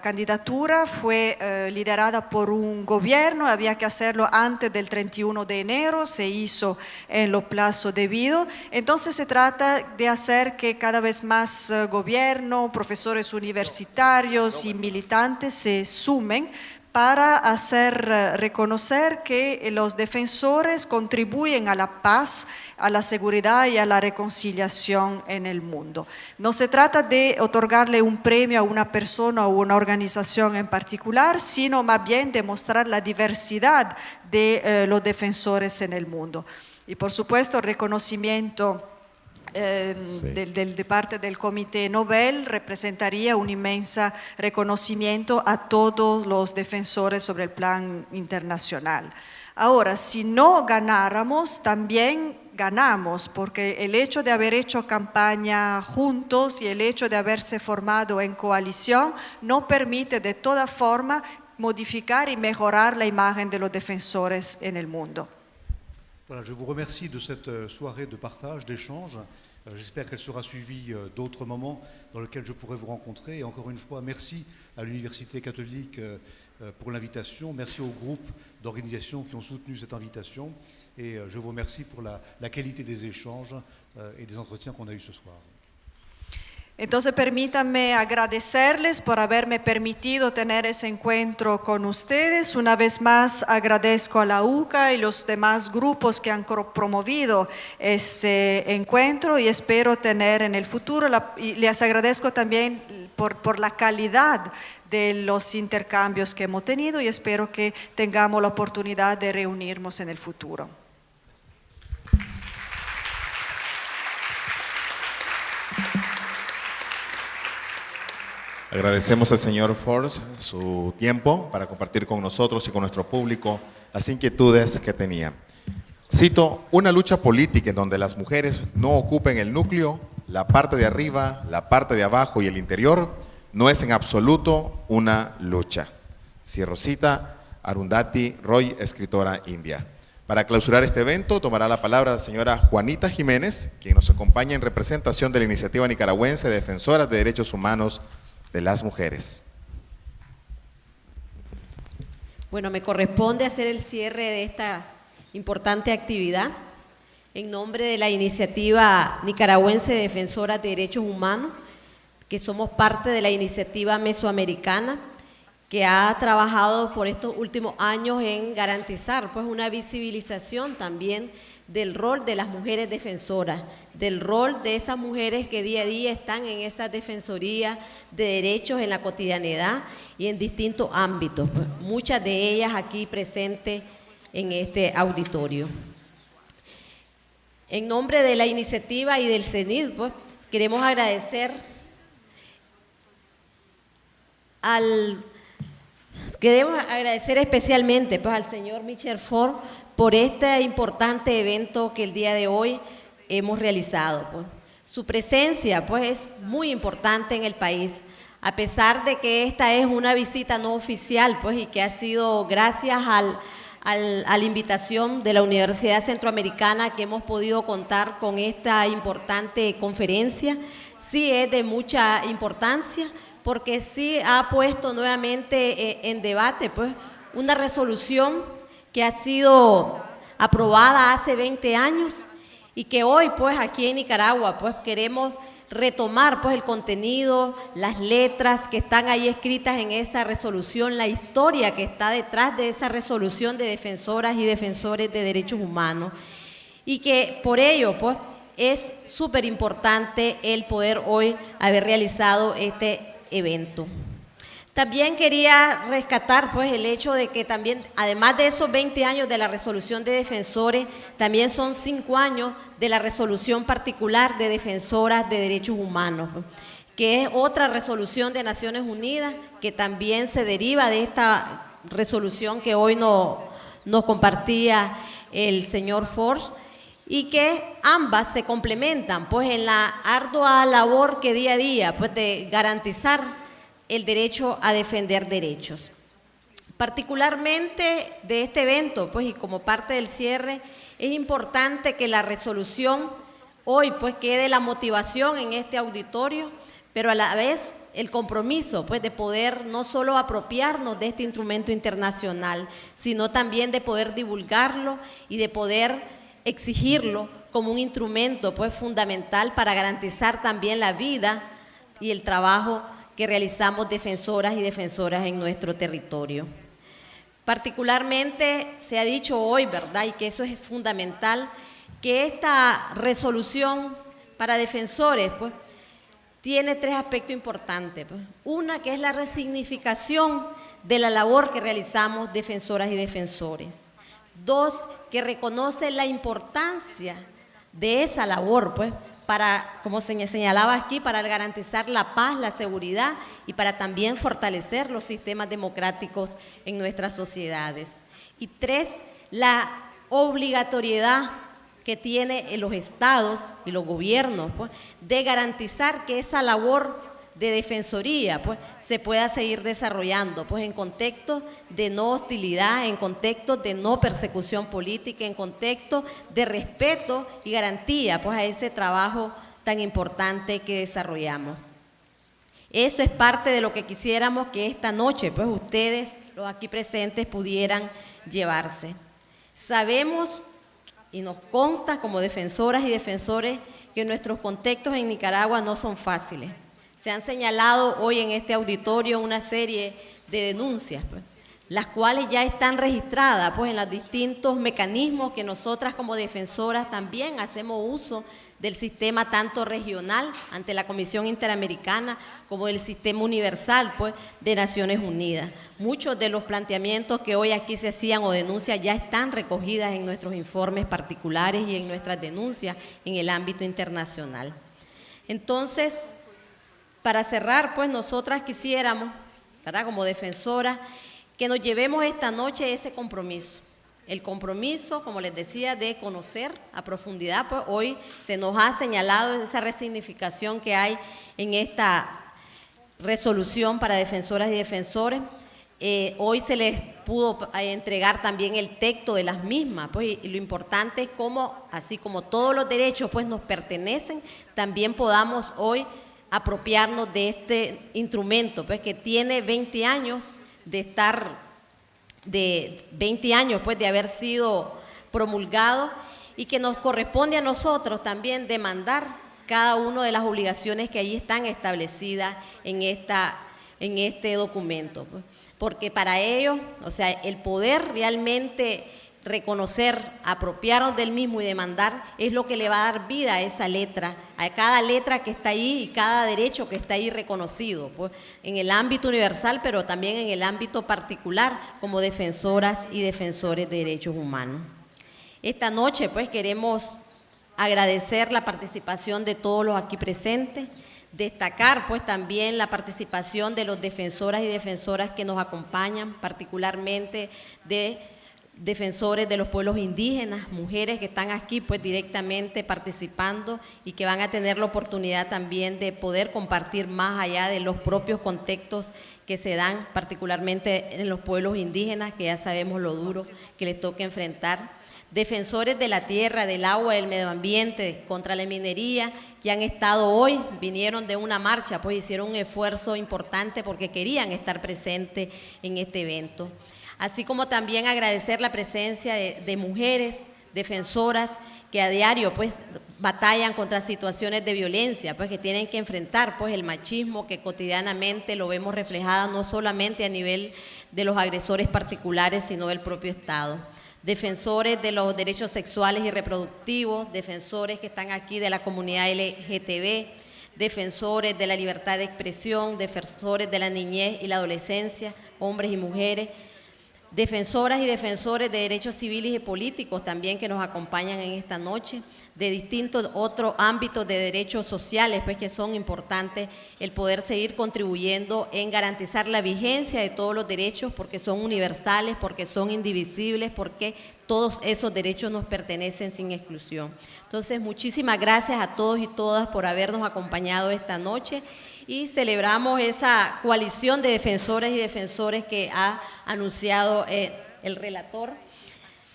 candidatura fue liderada por un gobierno, había que hacerlo antes del 31 de enero, se hizo en los plazos debidos. Entonces se trata de hacer que cada vez más gobierno, profesores universitarios y militantes se sumen para hacer reconocer que los defensores contribuyen a la paz, a la seguridad y a la reconciliación en el mundo. No se trata de otorgarle un premio a una persona o una organización en particular, sino más bien de mostrar la diversidad de los defensores en el mundo. Y por supuesto, el reconocimiento de parte del Comité Nobel representaría un inmenso reconocimiento a todos los defensores sobre el plan internacional. Ahora, si no ganáramos, también ganamos, porque el hecho de haber hecho campaña juntos y el hecho de haberse formado en coalición no permite de toda forma modificar y mejorar la imagen de los defensores en el mundo. Voilà, je vous remercie de cette soirée de partage, d'échange. J'espère qu'elle sera suivie d'autres moments dans lesquels je pourrai vous rencontrer. Et encore une fois, merci à l'Université catholique pour l'invitation. Merci aux groupes d'organisations qui ont soutenu cette invitation. Et je vous remercie pour la qualité des échanges et des entretiens qu'on a eus ce soir. Entonces permítanme agradecerles por haberme permitido tener ese encuentro con ustedes. Una vez más agradezco a la UCA y los demás grupos que han promovido ese encuentro y espero tener en el futuro, y les agradezco también por la calidad de los intercambios que hemos tenido y espero que tengamos la oportunidad de reunirnos en el futuro. Agradecemos al señor Force su tiempo para compartir con nosotros y con nuestro público las inquietudes que tenía. Cito, una lucha política en donde las mujeres no ocupen el núcleo, la parte de arriba, la parte de abajo y el interior, no es en absoluto una lucha. Cierro cita, Arundhati Roy, escritora india. Para clausurar este evento tomará la palabra la señora Juanita Jiménez, quien nos acompaña en representación de la Iniciativa Nicaragüense de Defensoras de Derechos Humanos de las Mujeres. Bueno, me corresponde hacer el cierre de esta importante actividad en nombre de la Iniciativa Nicaragüense de Defensoras de Derechos Humanos, que somos parte de la iniciativa mesoamericana que ha trabajado por estos últimos años en garantizar pues una visibilización también del rol de las mujeres defensoras, del rol de esas mujeres que día a día están en esa defensoría de derechos en la cotidianidad y en distintos ámbitos, pues, muchas de ellas aquí presentes en este auditorio. En nombre de la iniciativa y del CENIT, pues, queremos agradecer especialmente pues, al señor Michel Ford por este importante evento que el día de hoy hemos realizado. Pues. Su presencia pues, es muy importante en el país, a pesar de que esta es una visita no oficial pues, y que ha sido gracias a la invitación de la Universidad Centroamericana que hemos podido contar con esta importante conferencia. Sí es de mucha importancia porque sí ha puesto nuevamente en debate pues, una resolución que ha sido aprobada hace 20 años y que hoy pues aquí en Nicaragua pues queremos retomar pues el contenido, las letras que están ahí escritas en esa resolución, la historia que está detrás de esa resolución de defensoras y defensores de derechos humanos y que por ello pues es súper importante el poder hoy haber realizado este evento. También quería rescatar pues el hecho de que también, además de esos 20 años de la resolución de defensores, también son 5 años de la resolución particular de defensoras de derechos humanos, que es otra resolución de Naciones Unidas que también se deriva de esta resolución que hoy nos compartía el señor Force y que ambas se complementan pues en la ardua labor que día a día pues de garantizar el derecho a defender derechos. Particularmente de este evento, pues y como parte del cierre, es importante que la resolución hoy pues quede la motivación en este auditorio, pero a la vez el compromiso pues de poder no solo apropiarnos de este instrumento internacional, sino también de poder divulgarlo y de poder exigirlo como un instrumento pues fundamental para garantizar también la vida y el trabajo que realizamos defensoras y defensoras en nuestro territorio. Particularmente se ha dicho hoy, ¿verdad? Y que eso es fundamental, que esta resolución para defensores, pues, tiene 3 aspectos importantes. Pues. Una, que es la resignificación de la labor que realizamos defensoras y defensores. 2, que reconoce la importancia de esa labor, pues, para, como se señalaba aquí, para garantizar la paz, la seguridad y para también fortalecer los sistemas democráticos en nuestras sociedades. Y 3, la obligatoriedad que tienen los estados y los gobiernos, pues, de garantizar que esa labor de defensoría, pues, se pueda seguir desarrollando, pues, en contextos de no hostilidad, en contextos de no persecución política, en contextos de respeto y garantía, pues, a ese trabajo tan importante que desarrollamos. Eso es parte de lo que quisiéramos que esta noche, pues, ustedes, los aquí presentes, pudieran llevarse. Sabemos y nos consta como defensoras y defensores que nuestros contextos en Nicaragua no son fáciles. Se han señalado hoy en este auditorio una serie de denuncias, pues, las cuales ya están registradas, pues, en los distintos mecanismos que nosotras como defensoras también hacemos uso del sistema tanto regional ante la Comisión Interamericana como del sistema universal, pues, de Naciones Unidas. Muchos de los planteamientos que hoy aquí se hacían o denuncias ya están recogidas en nuestros informes particulares y en nuestras denuncias en el ámbito internacional. Entonces, para cerrar, pues, nosotras quisiéramos, ¿verdad?, como defensoras, que nos llevemos esta noche ese compromiso. El compromiso, como les decía, de conocer a profundidad, pues hoy se nos ha señalado esa resignificación que hay en esta resolución para defensoras y defensores. Hoy se les pudo entregar también el texto de las mismas, pues, y lo importante es cómo, así como todos los derechos, pues, nos pertenecen, también podamos hoy apropiarnos de este instrumento, pues, que tiene 20 años de estar, de 20 años, pues, de haber sido promulgado y que nos corresponde a nosotros también demandar cada una de las obligaciones que ahí están establecidas en este documento, pues, porque para ello, o sea, el poder realmente reconocer, apropiarnos del mismo y demandar es lo que le va a dar vida a esa letra, a cada letra que está ahí y cada derecho que está ahí reconocido, pues, en el ámbito universal, pero también en el ámbito particular como defensoras y defensores de derechos humanos. Esta noche, pues, queremos agradecer la participación de todos los aquí presentes, destacar, pues, también la participación de los defensoras y defensoras que nos acompañan, particularmente de defensores de los pueblos indígenas, mujeres que están aquí, pues, directamente participando y que van a tener la oportunidad también de poder compartir más allá de los propios contextos que se dan, particularmente en los pueblos indígenas, que ya sabemos lo duro que les toca enfrentar. Defensores de la tierra, del agua, del medio ambiente, contra la minería, que han estado hoy, vinieron de una marcha, pues hicieron un esfuerzo importante porque querían estar presentes en este evento. Así como también agradecer la presencia de mujeres defensoras que a diario, pues, batallan contra situaciones de violencia, pues, que tienen que enfrentar, pues, el machismo que cotidianamente lo vemos reflejado no solamente a nivel de los agresores particulares, sino del propio Estado. Defensores de los derechos sexuales y reproductivos, defensores que están aquí de la comunidad LGTB, defensores de la libertad de expresión, defensores de la niñez y la adolescencia, hombres y mujeres, defensoras y defensores de derechos civiles y políticos también que nos acompañan en esta noche, de distintos otros ámbitos de derechos sociales, pues, que son importantes el poder seguir contribuyendo en garantizar la vigencia de todos los derechos porque son universales, porque son indivisibles, porque todos esos derechos nos pertenecen sin exclusión. Entonces, muchísimas gracias a todos y todas por habernos acompañado esta noche y celebramos esa coalición de defensoras y defensores que ha anunciado el relator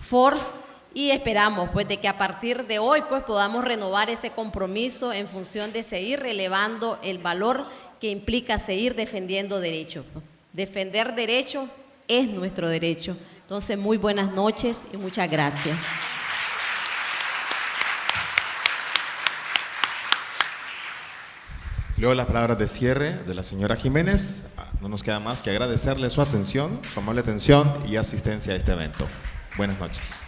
Force. Y esperamos, pues, de que a partir de hoy, pues, podamos renovar ese compromiso en función de seguir relevando el valor que implica seguir defendiendo derechos. Defender derechos es nuestro derecho. Entonces, muy buenas noches y muchas gracias. Luego las palabras de cierre de la señora Jiménez. no nos queda más que agradecerle su atención, su amable atención y asistencia a este evento. Buenas noches.